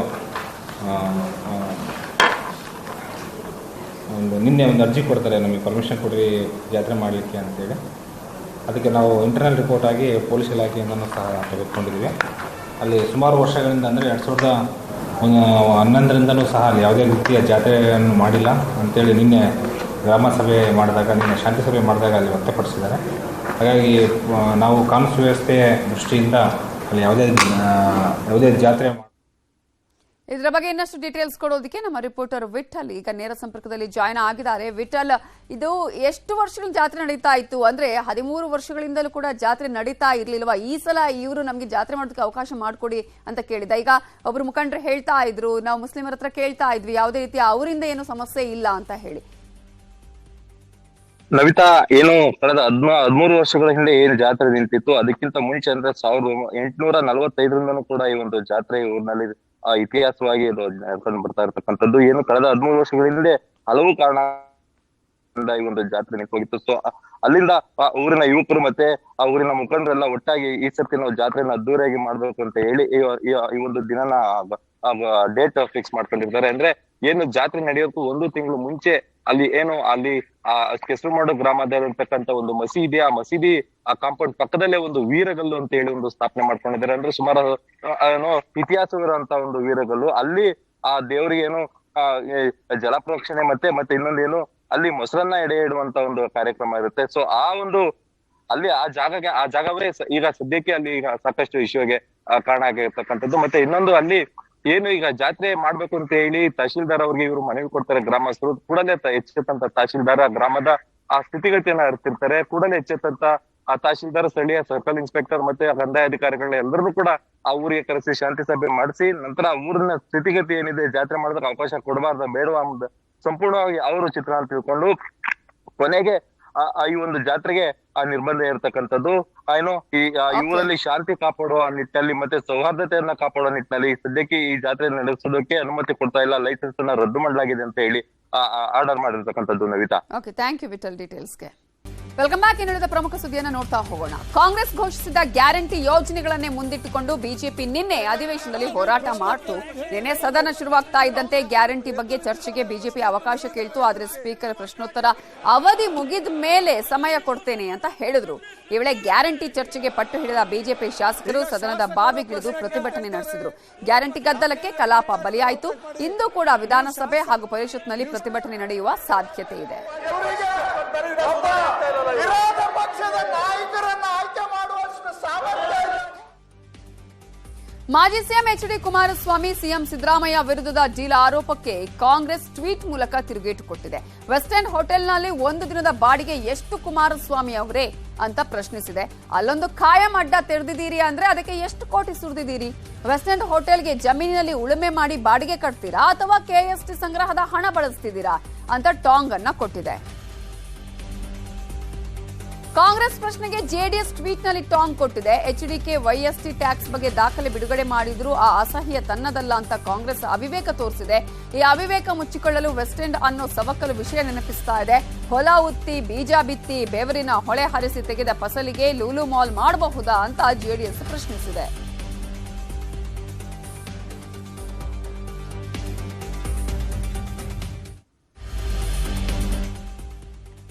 ನಿನ್ನೆ ಒಂದು ಅರ್ಜಿ ಕೊಡ್ತಾರೆ, ನಮಗೆ ಪರ್ಮಿಷನ್ ಕೊಡ್ರಿ ಜಾತ್ರೆ ಮಾಡಲಿಕ್ಕೆ ಅಂತೇಳಿ. ಅದಕ್ಕೆ ನಾವು ಇಂಟರ್ನಲ್ ರಿಪೋರ್ಟ್ ಆಗಿ ಪೊಲೀಸ್ ಇಲಾಖೆಯಿಂದನೂ ಸಹ ತೆಗೆದುಕೊಂಡಿದ್ದೀವಿ. ಅಲ್ಲಿ ಸುಮಾರು ವರ್ಷಗಳಿಂದ ಅಂದರೆ 2011ರಿಂದನೂ ಸಹ ಅಲ್ಲಿ ಯಾವುದೇ ರೀತಿಯ ಜಾತ್ರೆಯನ್ನು ಮಾಡಿಲ್ಲ ಅಂತೇಳಿ ನಿನ್ನೆ ಗ್ರಾಮ ಸಭೆ ಮಾಡಿದಾಗ, ನಿನ್ನೆ ಶಾಂತಿ ಸಭೆ ಮಾಡಿದಾಗ ಅಲ್ಲಿ ವ್ಯಕ್ತಪಡಿಸಿದ್ದಾರೆ. ಹಾಗಾಗಿ ನಾವು ಕಾನೂನು ಸುವ್ಯವಸ್ಥೆ ದೃಷ್ಟಿಯಿಂದ ಅಲ್ಲಿ ಯಾವುದೇ ಜಾತ್ರೆ. ಇದರ ಬಗ್ಗೆ ಇನ್ನಷ್ಟು ಡೀಟೇಲ್ಸ್ ಕೊಡೋದಕ್ಕೆ ನಮ್ಮ ರಿಪೋರ್ಟರ್ ವಿಠಲ್ ಈಗ ನೇರ ಸಂಪರ್ಕದಲ್ಲಿ ಜಾಯ್ನ್ ಆಗಿದ್ದಾರೆ. ವಿಠಲ್, ಇದು ಎಷ್ಟು ವರ್ಷಗಳ ಜಾತ್ರೆ ನಡೀತಾ ಇತ್ತು? ಅಂದ್ರೆ 13 ವರ್ಷಗಳಿಂದಲೂ ಕೂಡ ಜಾತ್ರೆ ನಡೀತಾ ಇರ್ಲಿಲ್ವಾ? ಈ ಸಲ ಇವರು ನಮ್ಗೆ ಜಾತ್ರೆ ಮಾಡೋದಕ್ಕೆ ಅವಕಾಶ ಮಾಡಿಕೊಡಿ ಅಂತ ಕೇಳಿದ. ಈಗ ಒಬ್ರು ಮುಖಂಡರು ಹೇಳ್ತಾ ಇದ್ರು, ನಾವು ಮುಸ್ಲಿಮರ ಹತ್ರ ಕೇಳ್ತಾ ಇದ್ವಿ, ಯಾವುದೇ ರೀತಿ ಅವರಿಂದ ಏನು ಸಮಸ್ಯೆ ಇಲ್ಲ ಅಂತ ಹೇಳಿ. ನವಿತಾ, ಏನು ಕಳೆದ 13 ವರ್ಷಗಳ ಹಿಂದೆ ಏನು ಜಾತ್ರೆ ನಿಂತಿತ್ತು, ಅದಕ್ಕಿಂತ ಮುಂಚೆ ಅಂದ್ರೆ 1845ರಿಂದನೂ ಕೂಡ ಈ ಒಂದು ಜಾತ್ರೆ ಊರಿನಲ್ಲಿ ಇತಿಹಾಸವಾಗಿ ನಡ್ಕೊಂಡು ಬರ್ತಾ ಇರ್ತಕ್ಕಂಥದ್ದು. ಏನು ಕಳೆದ 13 ವರ್ಷಗಳ ಹಿಂದೆ ಹಲವು ಕಾರಣ ಈ ಒಂದು ಜಾತ್ರೆ ನಿಂತು ಹೋಗಿತ್ತು. ಸೊ ಅಲ್ಲಿಂದ ಊರಿನ ಯುವಕರು ಮತ್ತೆ ಆ ಊರಿನ ಮುಖಂಡರೆಲ್ಲ ಒಟ್ಟಾಗಿ ಈ ಸರ್ತಿ ನಾವು ಜಾತ್ರೆನ ಅದ್ದೂರಿಯಾಗಿ ಮಾಡ್ಬೇಕು ಅಂತ ಹೇಳಿ ಈ ಒಂದು ದಿನನ ಡೇಟ್ ಫಿಕ್ಸ್ ಮಾಡ್ಕೊಂಡಿರ್ತಾರೆ. ಅಂದ್ರೆ ಏನು ಜಾತ್ರೆ ನಡೆಯೋಕ್ಕೂ 1 ತಿಂಗಳು ಮುಂಚೆ ಅಲ್ಲಿ ಕೆಸರುಮಾಡು ಗ್ರಾಮದಲ್ಲಿರ್ತಕ್ಕಂಥ ಒಂದು ಮಸೀದಿ, ಆ ಮಸೀದಿ ಆ ಕಾಂಪೌಂಡ್ ಪಕ್ಕದಲ್ಲೇ ಒಂದು ವೀರಗಲ್ಲು ಅಂತ ಹೇಳಿ ಒಂದು ಸ್ಥಾಪನೆ ಮಾಡ್ಕೊಂಡಿದ್ದಾರೆ. ಅಂದ್ರೆ ಸುಮಾರು ಇತಿಹಾಸವಿರುವಂತ ಒಂದು ವೀರಗಲ್ಲು. ಅಲ್ಲಿ ಆ ದೇವರಿಗೆ ಏನು ಜಲಪ್ರೋಕ್ಷಣೆ ಮತ್ತೆ ಇನ್ನೊಂದೇನು ಅಲ್ಲಿ ಮೊಸರನ್ನ ಎಡೆ ಇಡುವಂತ ಒಂದು ಕಾರ್ಯಕ್ರಮ ಇರುತ್ತೆ. ಸೊ ಅಲ್ಲಿ ಆ ಜಾಗವೇ ಈಗ ಸದ್ಯಕ್ಕೆ ಅಲ್ಲಿ ಈಗ ಸಾಕಷ್ಟು ಇಶ್ಯೂಗೆ ಕಾರಣ ಆಗಿರ್ತಕ್ಕಂಥದ್ದು. ಮತ್ತೆ ಇನ್ನೊಂದು, ಅಲ್ಲಿ ಏನು ಈಗ ಜಾತ್ರೆ ಮಾಡ್ಬೇಕು ಅಂತ ಹೇಳಿ ತಹಶೀಲ್ದಾರ್ ಅವ್ರಿಗೆ ಇವರು ಮನವಿ ಕೊಡ್ತಾರೆ ಗ್ರಾಮಸ್ಥರು. ಕೂಡಲೇ ಎಚ್ಚೆತ್ತಂತ ತಹಶೀಲ್ದಾರ್ ಗ್ರಾಮದ ಆ ಸ್ಥಿತಿಗತಿಯನ್ನ ಅರಿತಿರ್ತಾರೆ. ಕೂಡಲೇ ಎಚ್ಚೆತ್ತಂತ ಆ ತಹಶೀಲ್ದಾರ್, ಸ್ಥಳೀಯ ಸರ್ಕಲ್ ಇನ್ಸ್ಪೆಕ್ಟರ್ ಮತ್ತೆ ಕಂದಾಯ ಅಧಿಕಾರಿಗಳನ್ನ ಎಲ್ಲರನ್ನೂ ಕೂಡ ಆ ಊರಿಗೆ ಕರೆಸಿ ಶಾಂತಿ ಸಭೆ ಮಾಡಿಸಿ, ನಂತರ ಊರಿನ ಸ್ಥಿತಿಗತಿ ಏನಿದೆ, ಜಾತ್ರೆ ಮಾಡೋದಕ್ಕೆ ಅವಕಾಶ ಕೊಡಬಾರ್ದ ಬೇಡವಾ ಅನ್ನೋದು ಸಂಪೂರ್ಣವಾಗಿ ಅವರು ಚಿತ್ರಣ ತಿಳ್ಕೊಂಡು ಕೊನೆಗೆ ಈ ಒಂದು ಜಾತ್ರೆಗೆ ಆ ನಿರ್ಬಂಧ ಇರತಕ್ಕಂಥದ್ದು. ಏನು ಈ ಊರಲ್ಲಿ ಶಾಂತಿ ಕಾಪಾಡುವ ನಿಟ್ಟಿನಲ್ಲಿ ಮತ್ತೆ ಸೌಹಾರ್ದತೆಯನ್ನ ಕಾಪಾಡುವ ನಿಟ್ಟಿನಲ್ಲಿ ಸದ್ಯಕ್ಕೆ ಈ ಜಾತ್ರೆ ನಡೆಸೋದಕ್ಕೆ ಅನುಮತಿ ಕೊಡ್ತಾ ಇಲ್ಲ, ಲೈಸೆನ್ಸ್ ಅನ್ನ ರದ್ದು ಮಾಡಲಾಗಿದೆ ಅಂತ ಹೇಳಿ ಆರ್ಡರ್ ಮಾಡಿರ್ತಕ್ಕಂಥದ್ದು. Navita, okay, thank you Vithal ಡೀಟೇಲ್ಸ್ಗೆ. Welcome back. ಇನ್ನುಳಿದ ಪ್ರಮುಖ ಸುದ್ದಿಯನ್ನು ನೋಡ್ತಾ ಹೋಗೋಣ. ಕಾಂಗ್ರೆಸ್ ಘೋಷಿಸಿದ ಗ್ಯಾರಂಟಿ ಯೋಜನೆಗಳನ್ನೇ ಮುಂದಿಟ್ಟುಕೊಂಡು ಬಿಜೆಪಿ ನಿನ್ನೆ ಅಧಿವೇಶನದಲ್ಲಿ ಹೋರಾಟ ಮಾಡಿತು. ನಿನ್ನೆ ಸದನ ಶುರುವಾಗ್ತಾ ಇದ್ದಂತೆ ಗ್ಯಾರಂಟಿ ಬಗ್ಗೆ ಚರ್ಚೆಗೆ ಬಿಜೆಪಿ ಅವಕಾಶ ಕೇಳಿತು. ಆದರೆ ಸ್ಪೀಕರ್ ಪ್ರಶ್ನೋತ್ತರ ಅವಧಿ ಮುಗಿದ ಮೇಲೆ ಸಮಯ ಕೊಡ್ತೇನೆ ಅಂತ ಹೇಳಿದ್ರು. ಈ ವೇಳೆ ಗ್ಯಾರಂಟಿ ಚರ್ಚೆಗೆ ಪಟ್ಟು ಹಿಡಿದ ಬಿಜೆಪಿ ಶಾಸಕರು ಸದನದ ಬಾವಿಗಿಳಿದು ಪ್ರತಿಭಟನೆ ನಡೆಸಿದ್ರು. ಗ್ಯಾರಂಟಿ ಗದ್ದಲಕ್ಕೆ ಕಲಾಪ ಬಲಿಯಾಯಿತು. ಇಂದು ಕೂಡ ವಿಧಾನಸಭೆ ಹಾಗೂ ಪರಿಷತ್ನಲ್ಲಿ ಪ್ರತಿಭಟನೆ ನಡೆಯುವ ಸಾಧ್ಯತೆ ಇದೆ. ವಿರೋಧ ಪಕ್ಷದ ನಾಯಕರನ್ನ ಆಯ್ಕೆ ಮಾಡುವಷ್ಟು ಸಾಮರ್ಥ್ಯ ಮಾಜಿ CM H D. Kumaraswamy CM Siddaramaiah ವಿರುದ್ಧದ ಡೀಲ್ ಆರೋಪಕ್ಕೆ ಕಾಂಗ್ರೆಸ್ ಟ್ವೀಟ್ ಮೂಲಕ ತಿರುಗೇಟು ಕೊಟ್ಟಿದೆ. ವೆಸ್ಟ್ ಎಂಡ್ ಹೋಟೆಲ್ನಲ್ಲಿ ಒಂದು ದಿನದ ಬಾಡಿಗೆ ಎಷ್ಟು ಕುಮಾರಸ್ವಾಮಿ ಅವರೇ ಅಂತ ಪ್ರಶ್ನಿಸಿದೆ. ಅಲ್ಲೊಂದು ಖಾಯಂ ಅಡ್ಡ ತೆರೆದಿದ್ದೀರಿ ಅಂದ್ರೆ ಅದಕ್ಕೆ ಎಷ್ಟು ಕೋಟಿ ಸುರಿದಿದ್ದೀರಿ? ವೆಸ್ಟ್ ಎಂಡ್ ಹೋಟೆಲ್ಗೆ ಜಮೀನಿನಲ್ಲಿ ಉಳುಮೆ ಮಾಡಿ ಬಾಡಿಗೆ ಕಟ್ತೀರಾ ಅಥವಾ ಕೆಎಸ್ಟಿ ಸಂಗ್ರಹದ ಹಣ ಬಳಸ್ತಿದ್ದೀರಾ ಅಂತ ಟಾಂಗ್ ಅನ್ನ ಕೊಟ್ಟಿದೆ. ಕಾಂಗ್ರೆಸ್ ಪ್ರಶ್ನೆಗೆ ಜೆಡಿಎಸ್ ಟ್ವೀಟ್ನಲ್ಲಿ ಟಾಂಗ್ ಕೊಟ್ಟಿದೆ. ಎಚ್ಡಿಕೆ ವೈಎಸ್ಟಿ ಟ್ಯಾಕ್ಸ್ ಬಗ್ಗೆ ದಾಖಲೆ ಬಿಡುಗಡೆ ಮಾಡಿದ್ರು ಆ ಅಸಹ್ಯ ತನ್ನದಲ್ಲ ಅಂತ ಕಾಂಗ್ರೆಸ್ ಅವಿವೇಕ ತೋರಿಸಿದೆ. ಈ ಅವಿವೇಕ ಮುಚ್ಚಿಕೊಳ್ಳಲು ವೆಸ್ಟ್ ಎಂಡ್ ಅನ್ನೋ ಸವಕಲು ವಿಷಯ ನೆನಪಿಸ್ತಾ ಇದೆ. ಹೊಲ ಉತ್ತಿ, ಬೀಜ ಬಿತ್ತಿ, ಬೆವರಿನ ಹೊಳೆ ಹರಿಸಿ ತೆಗೆದ ಫಸಲಿಗೆ ಲೂಲು ಮಾಲ್ ಮಾಡಬಹುದಾ ಅಂತ ಜೆಡಿಎಸ್ ಪ್ರಶ್ನಿಸಿದೆ.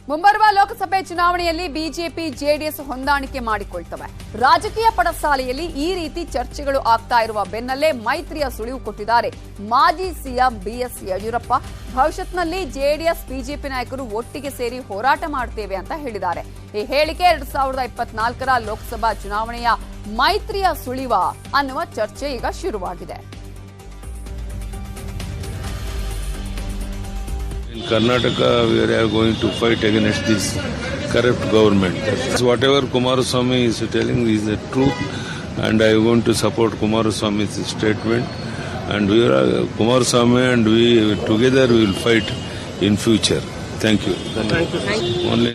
ಮುಂಬರುವ ಲೋಕಸಭೆ ಚುನಾವಣೆಯಲ್ಲಿ ಬಿಜೆಪಿ ಜೆಡಿಎಸ್ ಹೊಂದಾಣಿಕೆ ಮಾಡಿಕೊಳ್ತವೆ. ರಾಜಕೀಯ ಪಡಸಾಲೆಯಲ್ಲಿ ಈ ರೀತಿ ಚರ್ಚೆಗಳು ಆಗ್ತಾ ಇರುವ ಬೆನ್ನಲ್ಲೇ ಮೈತ್ರಿಯ ಸುಳಿವು ಕೊಟ್ಟಿದ್ದಾರೆ ಮಾಜಿ ಸಿಎಂ ಬಿಎಸ್ ಯಡಿಯೂರಪ್ಪ. ಭವಿಷ್ಯತ್ನಲ್ಲಿ ಜೆಡಿಎಸ್ ಬಿಜೆಪಿ ನಾಯಕರು ಒಟ್ಟಿಗೆ ಸೇರಿ ಹೋರಾಟ ಮಾಡ್ತೇವೆ ಅಂತ ಹೇಳಿದ್ದಾರೆ. ಈ ಹೇಳಿಕೆ 2024ರ ಲೋಕಸಭಾ ಚುನಾವಣೆಯ ಮೈತ್ರಿಯ ಸುಳಿವ ಅನ್ನುವ ಚರ್ಚೆ ಈಗ ಶುರುವಾಗಿದೆ. In Karnataka, we are going to fight against this corrupt government. Whatever Kumaraswamy is telling is the truth, and I want to support Kumaraswamy's statement. And we are Kumaraswamy, and we together will fight in future. Thank you. Only.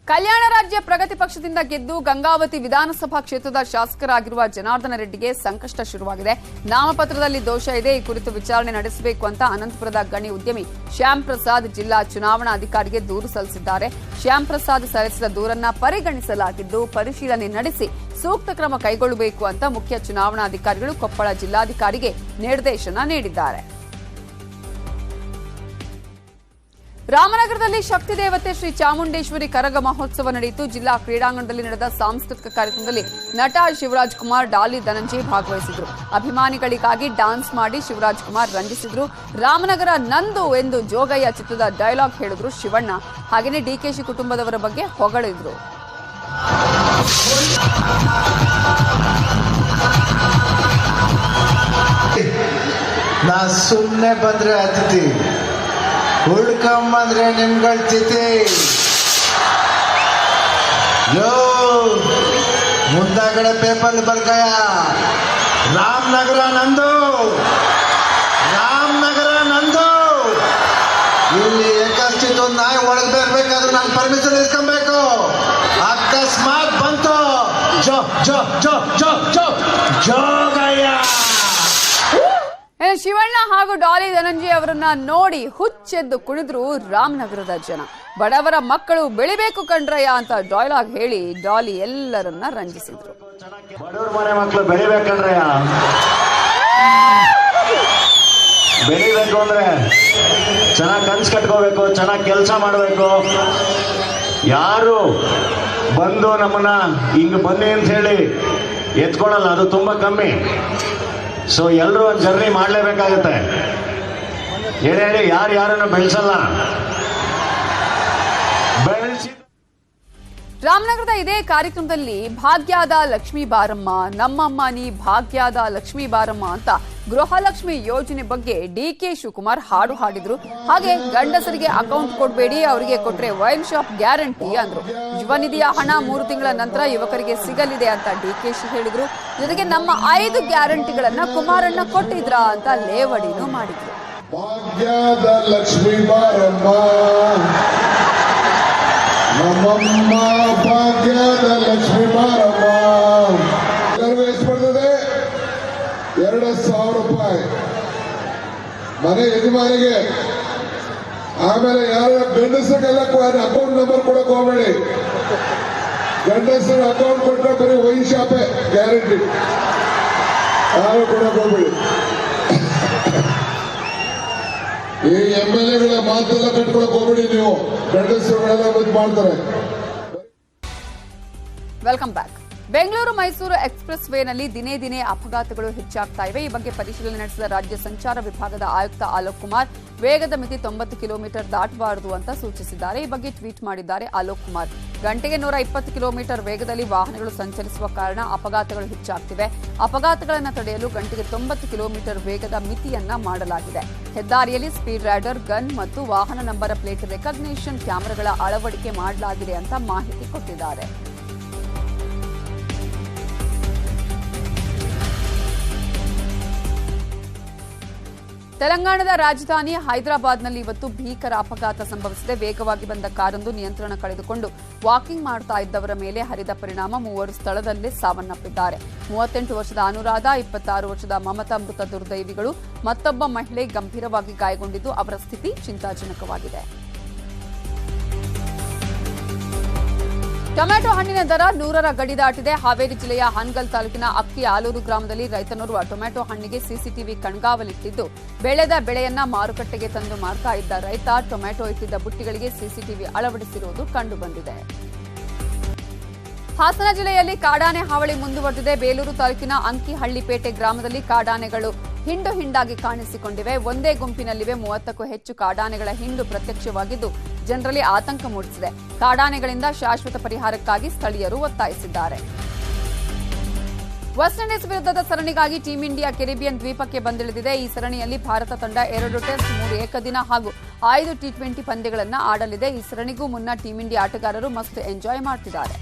ಕಲ್ಯಾಣ ರಾಜ್ಯ ಪ್ರಗತಿ ಪಕ್ಷದಿಂದ ಗೆದ್ದು ಗಂಗಾವತಿ ವಿಧಾನಸಭಾ ಕ್ಷೇತ್ರದ ಶಾಸಕರಾಗಿರುವ ಜನಾರ್ದನ ರೆಡ್ಡಿಗೆ ಸಂಕಷ್ಟ ಶುರುವಾಗಿದೆ. ನಾಮಪತ್ರದಲ್ಲಿ ದೋಷ ಇದೆ, ಈ ಕುರಿತು ವಿಚಾರಣೆ ನಡೆಸಬೇಕು ಅಂತ ಅನಂತಪುರದ ಗಣಿ ಉದ್ಯಮಿ ಶ್ಯಾಮ್ ಪ್ರಸಾದ್ ಜಿಲ್ಲಾ ಚುನಾವಣಾ ಅಧಿಕಾರಿಗೆ ದೂರು ಸಲ್ಲಿಸಿದ್ದಾರೆ. ಶ್ಯಾಮ್ ಪ್ರಸಾದ್ ಸಲ್ಲಿಸಿದ ದೂರನ್ನ ಪರಿಗಣಿಸಲಾಗಿದ್ದು ಪರಿಶೀಲನೆ ನಡೆಸಿ ಸೂಕ್ತ ಕ್ರಮ ಕೈಗೊಳ್ಳಬೇಕು ಅಂತ ಮುಖ್ಯ ಚುನಾವಣಾಧಿಕಾರಿಗಳು ಕೊಪ್ಪಳ ಜಿಲ್ಲಾಧಿಕಾರಿಗೆ ನಿರ್ದೇಶನ ನೀಡಿದ್ದಾರೆ. ರಾಮನಗರದಲ್ಲಿ ಶಕ್ತಿ ದೇವತೆ ಶ್ರೀ ಚಾಮುಂಡೇಶ್ವರಿ ಕರಗ ಮಹೋತ್ಸವ ನಡೆಯಿತು. ಜಿಲ್ಲಾ ಕ್ರೀಡಾಂಗಣದಲ್ಲಿ ನಡೆದ ಸಾಂಸ್ಕೃತಿಕ ಕಾರ್ಯಕ್ರಮದಲ್ಲಿ ನಟ ಶಿವರಾಜ್ ಕುಮಾರ್, ಡಾಲಿ ಧನಂಜಯ್ ಭಾಗವಹಿಸಿದ್ರು. ಅಭಿಮಾನಿಗಳಿಗಾಗಿ ಡಾನ್ಸ್ ಮಾಡಿ ಶಿವರಾಜ್ ಕುಮಾರ್ ರಂಜಿಸಿದ್ರು. ರಾಮನಗರ ನಂದು ಎಂದು ಜೋಗಯ್ಯ ಚಿತ್ರದ ಡೈಲಾಗ್ ಹೇಳಿದ್ರು ಶಿವಣ್ಣ. ಹಾಗೆಯೇ ಡಿಕೆಶಿ ಕುಟುಂಬದವರ ಬಗ್ಗೆ ಹೊಗಳಿದ್ರು. ನಾ ಸುಮ್ಮನೆ ಬಂದ್ರೆ ಅತಿಥಿ, ಹುಡ್ಕೊಂಬಂದ್ರೆ ನಿಮ್ಗಳ ತಿಥಿ. ಯೋ ಮುಂದಾಗಡೆ ಪೇಪರ್ ಬರ್ಕಯ, ರಾಮನಗರ ನಂದು, ರಾಮನಗರ ನಂದು. ಇಲ್ಲಿ ಏಕಸ್ಥಿತ ಒಂದು ನಾಯಿ ಒಳಗೆ ಬರ್ಬೇಕಾದ್ರೆ ನಾನು ಪರ್ಮಿಷನ್ ಇಸ್ಕೊಬೇಕು. ಅಕಸ್ಮಾತ್ ಬಂತು ಜೋ ಜೋ ಜೋ ಜೋ ಜೋ ಜೋಗಯ್ಯ. ಶಿವಣ್ಣ ಹಾಗೂ ಡಾಲಿ ಧನಂಜಯ್ ಅವರನ್ನ ನೋಡಿ ಹುಚ್ಚೆದ್ದು ಕುಣಿದ್ರು ರಾಮನಗರದ ಜನ. ಬಡವರ ಮಕ್ಕಳು ಬೆಳಿಬೇಕು ಕಣ್ರಯ್ಯ ಅಂತ ಡೈಲಾಗ್ ಹೇಳಿ ಡಾಲಿ ಎಲ್ಲರನ್ನ ರಂಜಿಸಿದ್ರು. ಬಡವ್ರ ಮನೆ ಮಕ್ಕಳು ಬೆಳಿಬೇಕಂದ್ರಯ್ಯ, ಬೆಳಿಬೇಕು ಅಂದ್ರೆ ಚೆನ್ನಾಗಿ ಕನ್ಸು ಕಟ್ಕೋಬೇಕು, ಚೆನ್ನಾಗಿ ಕೆಲಸ ಮಾಡಬೇಕು. ಯಾರು ಬಂದು ನಮ್ಮನ್ನ ಹಿಂಗ್ ಬನ್ನಿ ಅಂತ ಹೇಳಿ ಎತ್ಕೊಳ್ಳಲ್ಲ, ಅದು ತುಂಬಾ ಕಮ್ಮಿ. ಸೊ ಎಲ್ಲರೂ ಒಂದು ಜರ್ನಿ ಮಾಡಲೇಬೇಕಾಗುತ್ತೆ. ಹೇಳಿ ಯಾರು ಯಾರನ್ನು ಬೆಳೆಸಲ್ಲ, ಬೆಳೆಸಿ. ರಾಮನಗರದ ಇದೇ ಕಾರ್ಯಕ್ರಮದಲ್ಲಿ ಭಾಗ್ಯದ ಲಕ್ಷ್ಮೀ ಬಾರಮ್ಮ, ನಮ್ಮಮ್ಮ ನೀ ಭಾಗ್ಯದ ಲಕ್ಷ್ಮೀ ಬಾರಮ್ಮ ಅಂತ ಗೃಹಲಕ್ಷ್ಮಿ ಯೋಜನೆ ಬಗ್ಗೆ ಡಿಕೆ ಶಿವಕುಮಾರ್ ಹಾಡು ಹಾಡಿದ್ರು. ಹಾಗೆ ಗಂಡಸರಿಗೆ ಅಕೌಂಟ್ ಕೊಡಬೇಡಿ, ಅವರಿಗೆ ಕೊಟ್ರೆ ವೈನ್ ಶಾಪ್ ಗ್ಯಾರಂಟಿ ಅಂದ್ರು. ಯುವ ನಿಧಿಯ ಹಣ 3 ತಿಂಗಳ ನಂತರ ಯುವಕರಿಗೆ ಸಿಗಲಿದೆ ಅಂತ ಡಿಕೆಶಿ ಹೇಳಿದ್ರು. ಜೊತೆಗೆ ನಮ್ಮ 5 ಗ್ಯಾರಂಟಿಗಳನ್ನ ಕುಮಾರಣ್ಣ ಕೊಟ್ಟಿದ್ರ ಅಂತ ಲೇವಡಿನೂ ಮಾಡಿದ್ರು. ಭಾಗ್ಯದ ಲಕ್ಷ್ಮೀ ಬಾರಮ್ಮ, ನಮ್ಮಮ್ಮ ಭಾಗ್ಯದ ಲಕ್ಷ್ಮೀ ಬಾರಮ್ಮ. ಎಲ್ಲರಿಗೂ ಎಷ್ಟು ಬರ್ತದೆ? 2,000 ರೂಪಾಯಿ ಮನೆ ಯಜಮಾನಿಗೆ. ಆಮೇಲೆ ಯಾರು ಗಂಡಸರಿಗೆಲ್ಲ ಅಕೌಂಟ್ ನಂಬರ್ ಕೊಡಕ್ ಹೋಗಬೇಡಿ. ಗಂಡಸರು ಅಕೌಂಟ್ ಕೊಟ್ಟರೆ ಬರೀ ವೈನ್ ಶಾಪೇ ಗ್ಯಾರಂಟಿ, ಯಾರು ಕೊಡಕ್ ಹೋಗಬೇಡಿ. ಈ MLA ಮಾತೆಲ್ಲ ಕಟ್ಕೊಳಕ್ ಹೋಗ್ಬೇಡಿ ನೀವು, ಗಂಡಸರುಗಳೆಲ್ಲ ಬಂದು ಮಾಡ್ತಾರೆ. Welcome back. Bengaluru Mysuru express ವೇನಲ್ಲಿ ದಿನೇ ದಿನೇ ಅಪಘಾತಗಳು ಹೆಚ್ಚಾಗ್ತಾ ಇವೆ. ಈ ಬಗ್ಗೆ ಪರಿಶೀಲನೆ ನಡೆಸಿದ ರಾಜ್ಯ ಸಂಚಾರ ವಿಭಾಗದ ಆಯುಕ್ತ ಅಲೋಕ್ ಕುಮಾರ್ ವೇಗದ ಮಿತಿ 90 ಕಿಲೋಮೀಟರ್ ದಾಟಬಾರದು ಅಂತ ಸೂಚಿಸಿದ್ದಾರೆ. ಈ ಬಗ್ಗೆ ಟ್ವೀಟ್ ಮಾಡಿದ್ದಾರೆ ಅಲೋಕ್ ಕುಮಾರ್. ಗಂಟೆಗೆ 120 ಕಿಲೋಮೀಟರ್ ವೇಗದಲ್ಲಿ ವಾಹನಗಳು ಸಂಚರಿಸುವ ಕಾರಣ ಅಪಘಾತಗಳು ಹೆಚ್ಚಾಗ್ತಿವೆ. ಅಪಘಾತಗಳನ್ನು ತಡೆಯಲು ಗಂಟೆಗೆ 90 ಕಿಲೋಮೀಟರ್ ವೇಗದ ಮಿತಿಯನ್ನ ಮಾಡಲಾಗಿದೆ. ಹೆದ್ದಾರಿಯಲ್ಲಿ ಸ್ಪೀಡ್ ರೈಡರ್ ಗನ್ ಮತ್ತು ವಾಹನ ನಂಬರ್ ಪ್ಲೇಟ್ ರೆಕಗ್ನಿಷನ್ ಕ್ಯಾಮೆರಾಗಳ ಅಳವಡಿಕೆ ಮಾಡಲಾಗಿದೆ ಅಂತ ಮಾಹಿತಿ ಕೊಟ್ಟಿದ್ದಾರೆ. ತೆಲಂಗಾಣದ ರಾಜಧಾನಿ ಹೈದರಾಬಾದ್ನಲ್ಲಿ ಇವತ್ತು ಭೀಕರ ಅಪಘಾತ ಸಂಭವಿಸಿದೆ. ವೇಗವಾಗಿ ಬಂದ ಕಾರೊಂದು ನಿಯಂತ್ರಣ ಕಳೆದುಕೊಂಡು ವಾಕಿಂಗ್ ಮಾಡ್ತಾ ಇದ್ದವರ ಮೇಲೆ ಹರಿದ ಪರಿಣಾಮ 3 ಸ್ಥಳದಲ್ಲೇ ಸಾವನ್ನಪ್ಪಿದ್ದಾರೆ. 38 ವರ್ಷದ ಅನುರಾಧ, 26 ವರ್ಷದ ಮಮತಾ ಮೃತ ದುರ್ದೈವಿಗಳು. ಮತ್ತೊಬ್ಬ ಮಹಿಳೆ ಗಂಭೀರವಾಗಿ ಗಾಯಗೊಂಡಿದ್ದು ಅವರ ಸ್ಥಿತಿ ಚಿಂತಾಜನಕವಾಗಿದೆ. ಟೊಮೆಟೊ ಹಣ್ಣಿನ ದರ 100ರ ಗಡಿ ದಾಟಿದೆ. ಹಾವೇರಿ ಜಿಲ್ಲೆಯ ಹಾನಗಲ್ ತಾಲೂಕಿನ ಅಕ್ಕಿ ಆಲೂರು ಗ್ರಾಮದಲ್ಲಿ ರೈತನೋರ್ವ ಟೊಮೆಟೊ ಹಣ್ಣಿಗೆ ಸಿಸಿಟಿವಿ ಕಣ್ಗಾವಲಿಟ್ಟಿದ್ದು ಬೆಳೆದ ಬೆಳೆಯನ್ನ ಮಾರುಕಟ್ಟೆಗೆ ತಂದು ಮಾರ್ತಾ ಇದ್ದ ರೈತ ಟೊಮೆಟೊ ಇಟ್ಟಿದ್ದ ಬುಟ್ಟಿಗಳಿಗೆ ಸಿಸಿಟಿವಿ ಅಳವಡಿಸಿರುವುದು ಕಂಡುಬಂದಿದೆ. ಹಾಸನ ಜಿಲ್ಲೆಯಲ್ಲಿ ಕಾಡಾನೆ ಹಾವಳಿ ಮುಂದುವರೆದಿದೆ. ಬೇಲೂರು ತಾಲೂಕಿನ ಅಂಕಿಹಳ್ಳಿಪೇಟೆ ಗ್ರಾಮದಲ್ಲಿ ಕಾಡಾನೆಗಳು ಹಿಂಡು ಹಿಂಡಾಗಿ ಕಾಣಿಸಿಕೊಂಡಿವೆ. ಒಂದೇ ಗುಂಪಿನಲ್ಲಿವೆ. 30ಕ್ಕೂ ಹೆಚ್ಚು ಕಾಡಾನೆಗಳ ಹಿಂಡು ಪ್ರತ್ಯಕ್ಷವಾಗಿದ್ದು ಜನರಲ್ಲಿ ಆತಂಕ ಮೂಡಿಸಿದೆ. ಕಾಡಾನೆಗಳಿಂದ ಶಾಶ್ವತ ಪರಿಹಾರಕ್ಕಾಗಿ ಸ್ಥಳೀಯರು ಒತ್ತಾಯಿಸಿದ್ದಾರೆ. ವೆಸ್ಟ್ ಇಂಡೀಸ್ ವಿರುದ್ಧದ ಸರಣಿಗಾಗಿ ಟೀಂ ಇಂಡಿಯಾ ಕೆರಿಬಿಯನ್ ದ್ವೀಪಕ್ಕೆ ಬಂದಿಳಿದಿದೆ. ಈ ಸರಣಿಯಲ್ಲಿ ಭಾರತ ತಂಡ 2 ಟೆಸ್ಟ್, 3 ಏಕದಿನ ಹಾಗೂ 5 ಟಿ20 ಪಂದ್ಯಗಳನ್ನು ಆಡಲಿದೆ. ಈ ಸರಣಿಗೂ ಮುನ್ನ ಟೀಂ ಇಂಡಿಯಾ ಆಟಗಾರರು ಮಸ್ತ್ ಎಂಜಾಯ್ ಮಾಡ್ತಿದ್ದಾರೆ.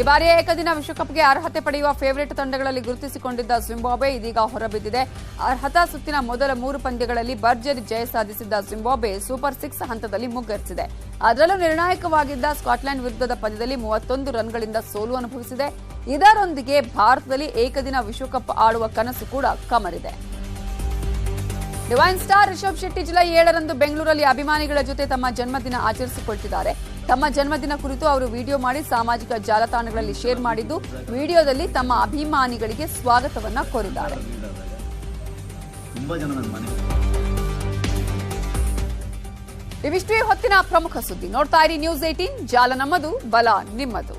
ಈ ಬಾರಿಯ ಏಕದಿನ ವಿಶ್ವಕಪ್ಗೆ ಅರ್ಹತೆ ಪಡೆಯುವ ಫೇವರಿಟ್ ತಂಡಗಳಲ್ಲಿ ಗುರುತಿಸಿಕೊಂಡಿದ್ದ ಜಿಂಬಾಬ್ವೆ ಇದೀಗ ಹೊರಬಿದ್ದಿದೆ. ಅರ್ಹತಾ ಸುತ್ತಿನ ಮೊದಲ 3 ಪಂದ್ಯಗಳಲ್ಲಿ ಭರ್ಜರಿ ಜಯ ಸಾಧಿಸಿದ್ದ ಜಿಂಬಾಬ್ವೆ ಸೂಪರ್ 6 ಹಂತದಲ್ಲಿ ಮುಗ್ಗರಿಸಿದೆ. ಅದರಲ್ಲೂ ನಿರ್ಣಾಯಕವಾಗಿದ್ದ ಸ್ಕಾಟ್ಲೆಂಡ್ ವಿರುದ್ಧದ ಪಂದ್ಯದಲ್ಲಿ 31 ರನ್ಗಳಿಂದ ಸೋಲು ಅನುಭವಿಸಿದೆ. ಇದರೊಂದಿಗೆ ಭಾರತದಲ್ಲಿ ಏಕದಿನ ವಿಶ್ವಕಪ್ ಆಡುವ ಕನಸು ಕೂಡ ಕಮರಿದೆ. Divine star Rishab Shetty July 7ರಂದು ಬೆಂಗಳೂರಲ್ಲಿ ಅಭಿಮಾನಿಗಳ ಜೊತೆ ತಮ್ಮ ಜನ್ಮದಿನ ಆಚರಿಸಿಕೊಳ್ತಿದ್ದಾರೆ. ತಮ್ಮ ಜನ್ಮದಿನ ಕುರಿತು ಅವರು ವಿಡಿಯೋ ಮಾಡಿ ಸಾಮಾಜಿಕ ಜಾಲತಾಣಗಳಲ್ಲಿ ಶೇರ್ ಮಾಡಿದ್ದು, ವಿಡಿಯೋದಲ್ಲಿ ತಮ್ಮ ಅಭಿಮಾನಿಗಳಿಗೆ ಸ್ವಾಗತವನ್ನ ಕೋರಿದ್ದಾರೆ. ಇವಿಷ್ಟು ಹೊತ್ತಿನ ಪ್ರಮುಖ ಸುದ್ದಿ. ನೋಡ್ತಾ ಇರಿ ನ್ಯೂಸ್ 18, ಜಾಲ ನಮ್ಮದು, ಬಲ ನಿಮ್ಮದು.